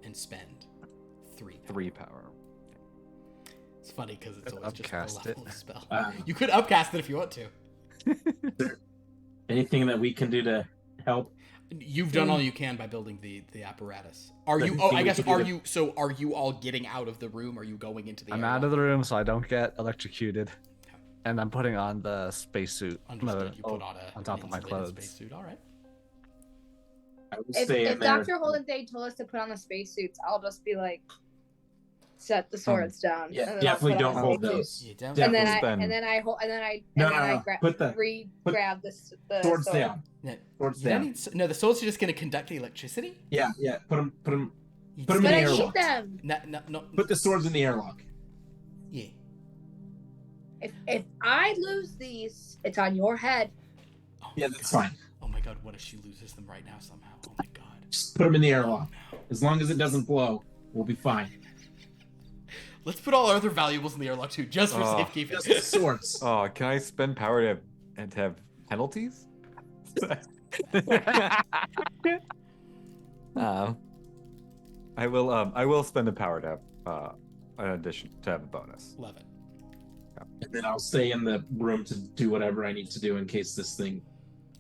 and spend 3 power. 3 power. It's funny because it's always just Upcast a level it. of spell. You could upcast it if you want to. Anything that we can do to help? You've done all you can by building the apparatus. Are you? Oh, I guess. Are you? So, are you all getting out of the room? Are you going into the? I'm out of the room so I don't get electrocuted, and I'm putting on the spacesuit. Understood. You put on top of my clothes. Spacesuit. All right. I will If stay in there. Dr. Holden Thane told us to put on the spacesuits, I'll just be like, set the swords down. Yeah, and then I'll definitely put on don't hold safety. those. You don't. And then Definitely and then I hold, and then I No, and then no, I no. Put the grab the swords sword. down. No, Swords you don't down. need. No, the swords are just going to conduct the electricity. Yeah. Put them. You Put 'em just- in But the I airlock. need them. No. Put the swords in the airlock. Yeah. If I lose these, it's on your head. Oh Yeah, my that's God. fine. Oh my God! What if she loses them right now somehow? Oh my God! Just put them in the Oh, airlock. no. As long as it doesn't blow, we'll be fine. Let's put all our other valuables in the airlock too, just for Oh. safekeeping. Just the swords. Oh, can I spend power to have penalties? I will spend a power to have an addition to have a bonus. Love it. And then I'll stay in the room to do whatever I need to do in case this thing.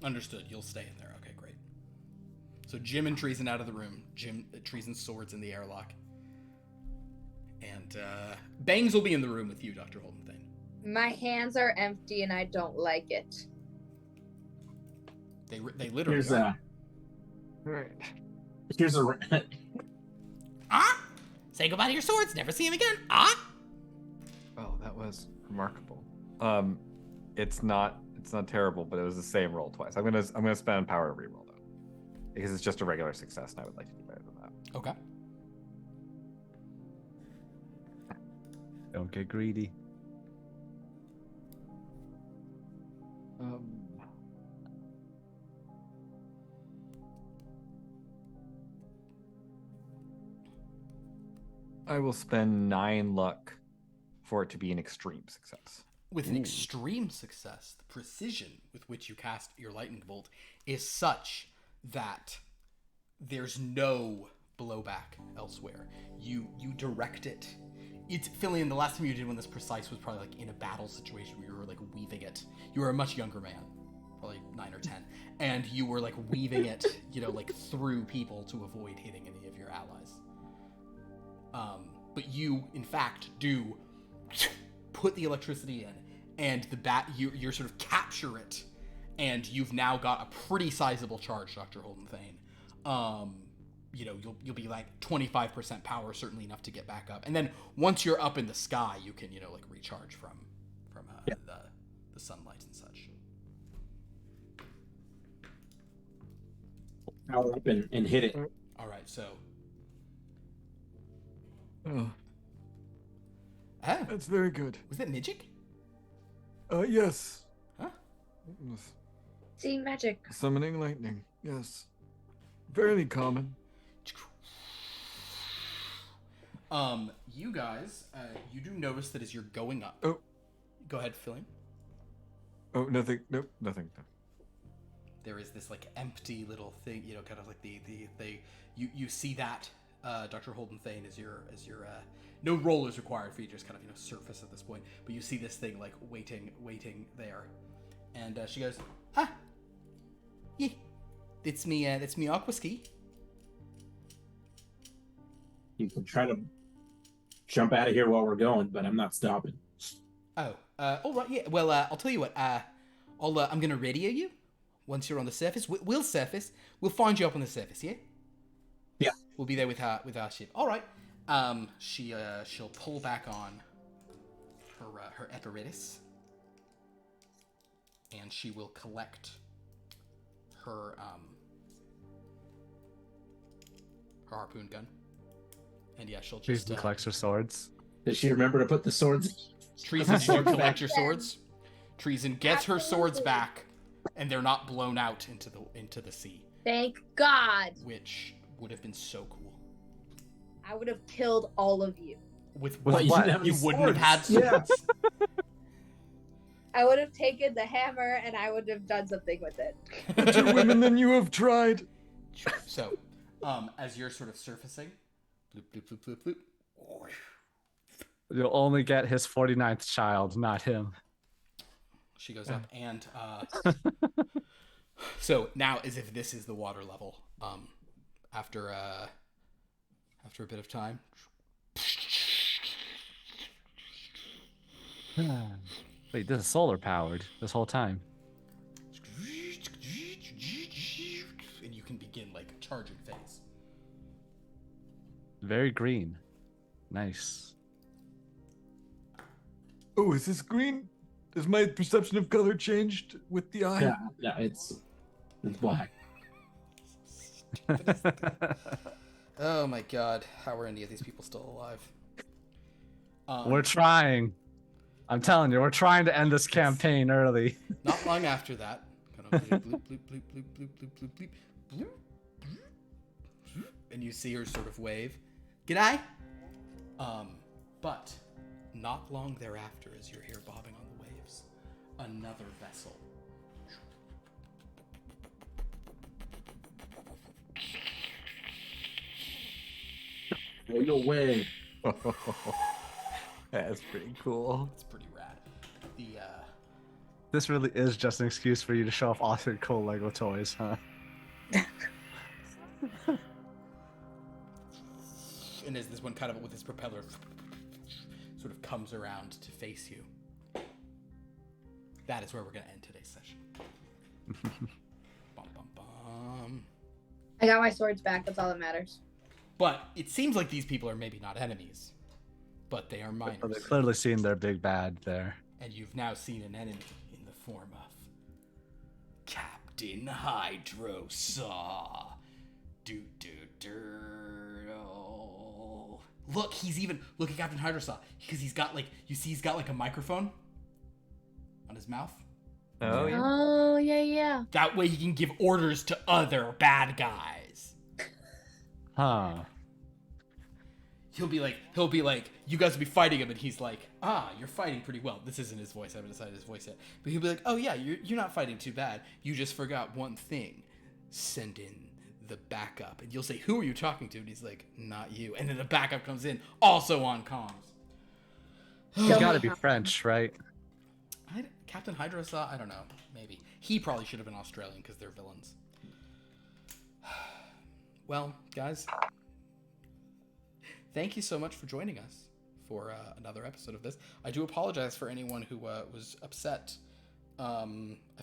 Understood. You'll stay in there. Okay, great. So Jim and Treason out of the room. Treason's swords in the airlock. And Bangs will be in the room with you, Dr. Holden Thane. My hands are empty and I don't like it. They literally Here's are. Here's a. Ah! Say goodbye to your swords. Never see him again. Ah! Oh, that was remarkable. It's not terrible, but it was the same roll twice. I'm gonna spend power to reroll though, because it's just a regular success, and I would like to do better than that. Okay. Don't get greedy. I will spend 9 luck for it to be an extreme success. With an extreme success, the precision with which you cast your lightning bolt is such that there's no blowback elsewhere. You direct it. It's Fillion, the last time you did one this precise was probably like in a battle situation where you were like weaving it. You were a much younger man, probably 9 or 10, and you were like weaving it, like through people to avoid hitting any of your allies. But you, in fact, do put the electricity in, and you're sort of capture it, and you've now got a pretty sizable charge, Dr. Holden Thane. You'll be like 25% power, certainly enough to get back up, and then once you're up in the sky, you can like recharge from the sunlight and such. Power up and hit it. All right, so. Oh, Oh, that's very good. was that magic? Yes. Huh? See magic. Summoning lightning. Yes. Fairly common. You guys, you do notice that as you're going up. Oh. Go ahead, Fillion. Oh, nothing. Nope, nothing. There is this like empty little thing, kind of like you see that, Dr. Holden Thane as your no roll is required for you, just kind of surface at this point, but you see this thing like waiting there, and she goes, yeah, that's me Aquaski. You can try to jump out of here while we're going, but I'm not stopping. Oh, all right, yeah. Well, I'll tell you what. I'm gonna radio you once you're on the surface. We'll surface. We'll find you up on the surface. Yeah. Yeah. We'll be there with our ship. All right. She'll pull back on her apparatus, and she will collect her harpoon gun. And yeah, she'll just Treason collects her swords. Does she remember to put the swords? Treason, did you collect your swords? Treason gets her swords back, and they're not blown out into the sea, Thank God. which would have been so cool. I would have killed all of you. With Well, what? you didn't have You any wouldn't have had swords. swords. I would have taken the hammer and I would have done something with it. Better women than you have tried. So, as you're sort of surfacing, bloop, bloop, bloop, bloop, bloop. You'll only get his 49th child, not him. She goes up, and so now, as if this is the water level, after a bit of time, Wait, this is solar powered this whole time. and you can begin like charging phase. Very green. Nice. Oh, is this green? Has my perception of color changed with the eye? Yeah, it's black. Oh my god, how are any of these people still alive? We're trying. I'm telling you, we're trying to end this campaign early. Not long after that, kind of bloop, bloop, bloop, bloop, bloop, bloop, bloop, bloop, bloop, bloop, bloop, and you see her sort of wave, "G'day." But not long thereafter, as you're here bobbing on the waves, another vessel. No way. That's pretty cool. It's pretty rad. This really is just an excuse for you to show off all your cool Lego toys, huh? And as this one kind of with his propeller sort of comes around to face you, that is where we're going to end today's session. Bum, bum, bum. I got my swords back. That's all that matters. But it seems like these people are maybe not enemies, but they are minors. They've clearly seen their big bad there. And you've now seen an enemy in the form of Captain Hydrosaw. Oh. Look, look at Captain Hydrosaw, because he's got he's got like a microphone on his mouth. Oh, yeah. Oh, yeah. That way he can give orders to other bad guys. Huh. He'll be like, you guys will be fighting him, and he's like, you're fighting pretty well. This isn't his voice. I haven't decided his voice yet. But he'll be like, oh yeah, you're not fighting too bad. You just forgot one thing. Send in the backup. And you'll say, who are you talking to? And he's like, not you. And then the backup comes in, also on comms. He's got to be French, right? Captain Hydrosaw? I don't know. Maybe. He probably should have been Australian because they're villains. Well, guys, thank you so much for joining us for another episode of this. I do apologize for anyone who was upset. I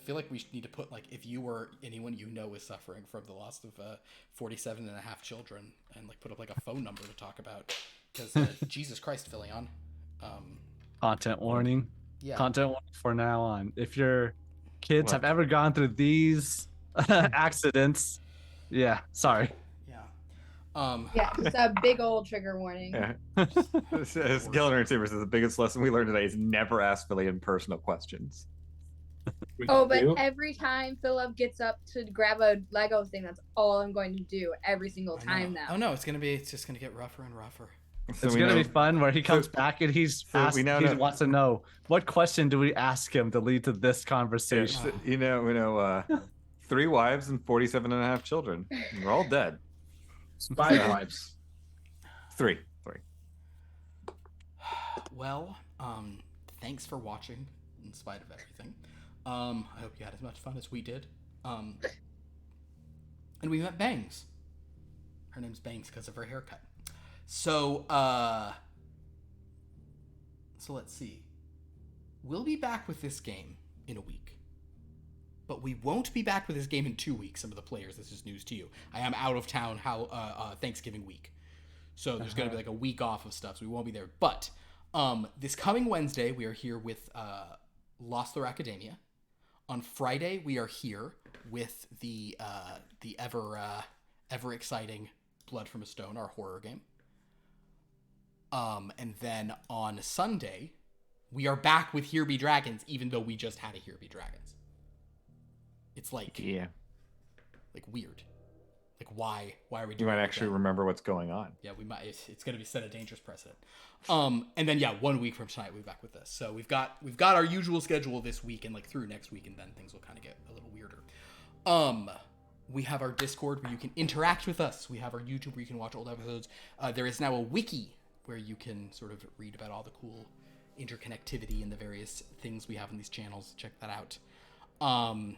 feel like we need to put, if you or anyone you know is suffering from the loss of 47 and a half children, and put up a phone number to talk about, because Jesus Christ, Philion. Content warning. Yeah. Content warning for now on. If your kids have ever gone through these accidents, yeah, sorry. Yeah. Just a big old trigger warning. Yeah. As Gellner Saber says, the biggest lesson we learned today is never ask Philion personal questions. Oh, but every time Philip gets up to grab a Lego thing, that's all I'm going to do every single time now. Oh no, it's just gonna get rougher and rougher. So it's gonna be fun where he comes back and he wants to know what question do we ask him to lead to this conversation. Yeah, we know 3 wives and 47 and a half children. We're all dead. 5 wives. 3. Well, thanks for watching in spite of everything. I hope you had as much fun as we did. And we met Bangs. Her name's Bangs because of her haircut. So let's see. We'll be back with this game in a week. But we won't be back with this game in 2 weeks, some of the players. This is news to you. I am out of town Thanksgiving week. So there's going to be a week off of stuff, so we won't be there. But this coming Wednesday, we are here with Lost Lore Academia. On Friday, we are here with the ever exciting Blood from a Stone, our horror game. And then on Sunday, we are back with Here Be Dragons, even though we just had a Here Be Dragons. It's weird. Why are we doing? You might actually remember what's going on. Yeah, we might. It's going to be set a dangerous precedent. And then 1 week from tonight we'll be back with this. So we've got our usual schedule this week and through next week, and then things will kind of get a little weirder. We have our Discord where you can interact with us. We have our YouTube where you can watch old episodes. There is now a wiki where you can sort of read about all the cool interconnectivity and the various things we have in these channels. Check that out. Oh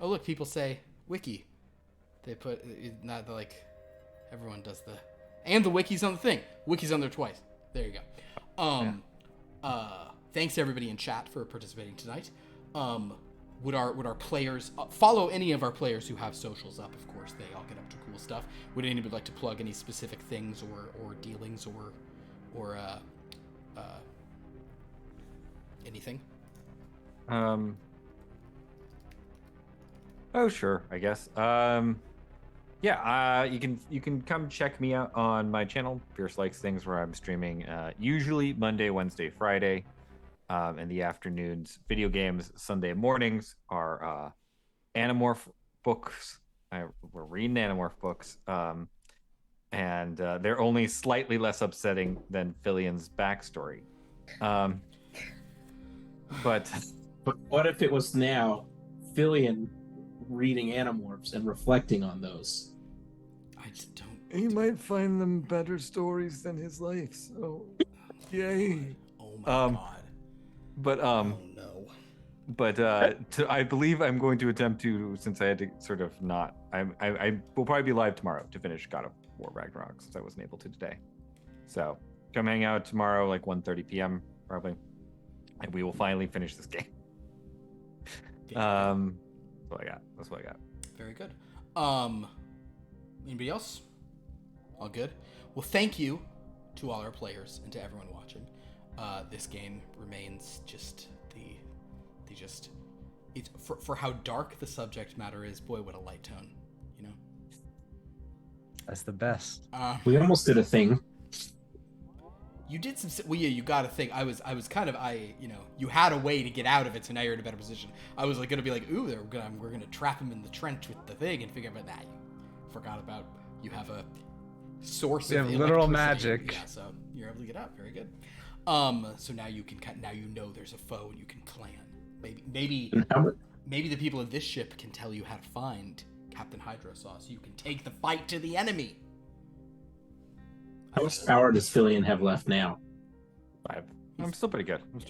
look, people say wiki. They put not everyone does and the wiki's on the thing. Wiki's on there twice. There you go. Thanks to everybody in chat for participating tonight. Would our players follow any of our players who have socials up? Of course, they all get up to cool stuff. Would anybody like to plug any specific things or dealings or Anything? Oh, sure, I guess. Yeah, you can come check me out on my channel, Fierce Likes Things, where I'm streaming usually Monday, Wednesday, Friday, in the afternoons. Video games Sunday mornings are Animorph books. We're reading Animorph books, and they're only slightly less upsetting than Fillion's backstory. But what if it was now Fillion reading Animorphs and reflecting on those? I just don't. He might find them better stories than his life, so yay. Oh my god. But Oh no. But I believe I'm going to attempt to, since I had to sort of not. I will probably be live tomorrow to finish God of War Ragnarok, since I wasn't able to today. So come hang out tomorrow, like 1:30 p.m. probably, and we will finally finish this game. That's what I got. Very good. Anybody else? All good. Well, thank you to all our players and to everyone watching. This game remains just it's for how dark the subject matter is. Boy, what a light tone, you know. That's the best. We almost did a thing. You did some. Well, yeah, you got to think. I was kind of. You had a way to get out of it, so now you're in a better position. I was like gonna be like, ooh, we're gonna trap him in the trench with the thing and figure out that. You forgot about. You have a source of literal electricity. magic. Yeah, so you're able to get out. Very good. So now you can. Now you know there's a foe and you can plan. Maybe the people of this ship can tell you how to find Captain Hydro Sauce. You can take the fight to the enemy. How much power does Fillion have left now? 5. I'm still pretty good. He's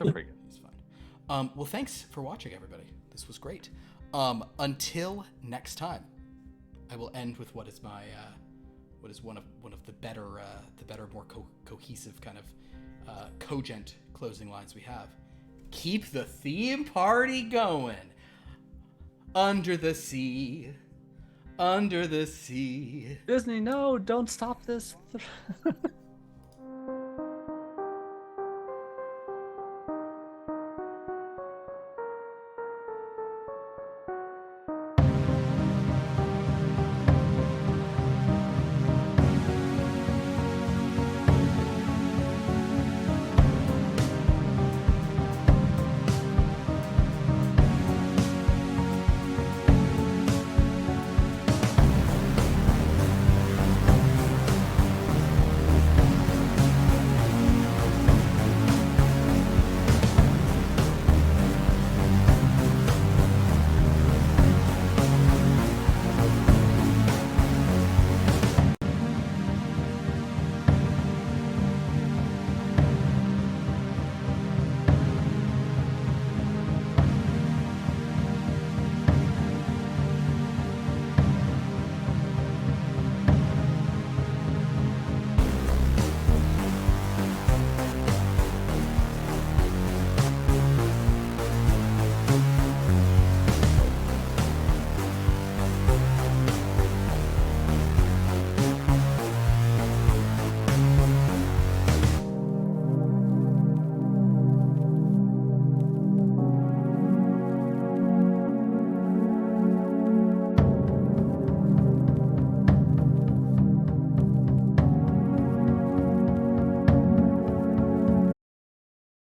fine. Well, thanks for watching, everybody. This was great. Until next time, I will end with what is one of the better, more cohesive kind of cogent closing lines we have. Keep the theme party going. Under the sea. Under the sea. Disney, no, don't stop this.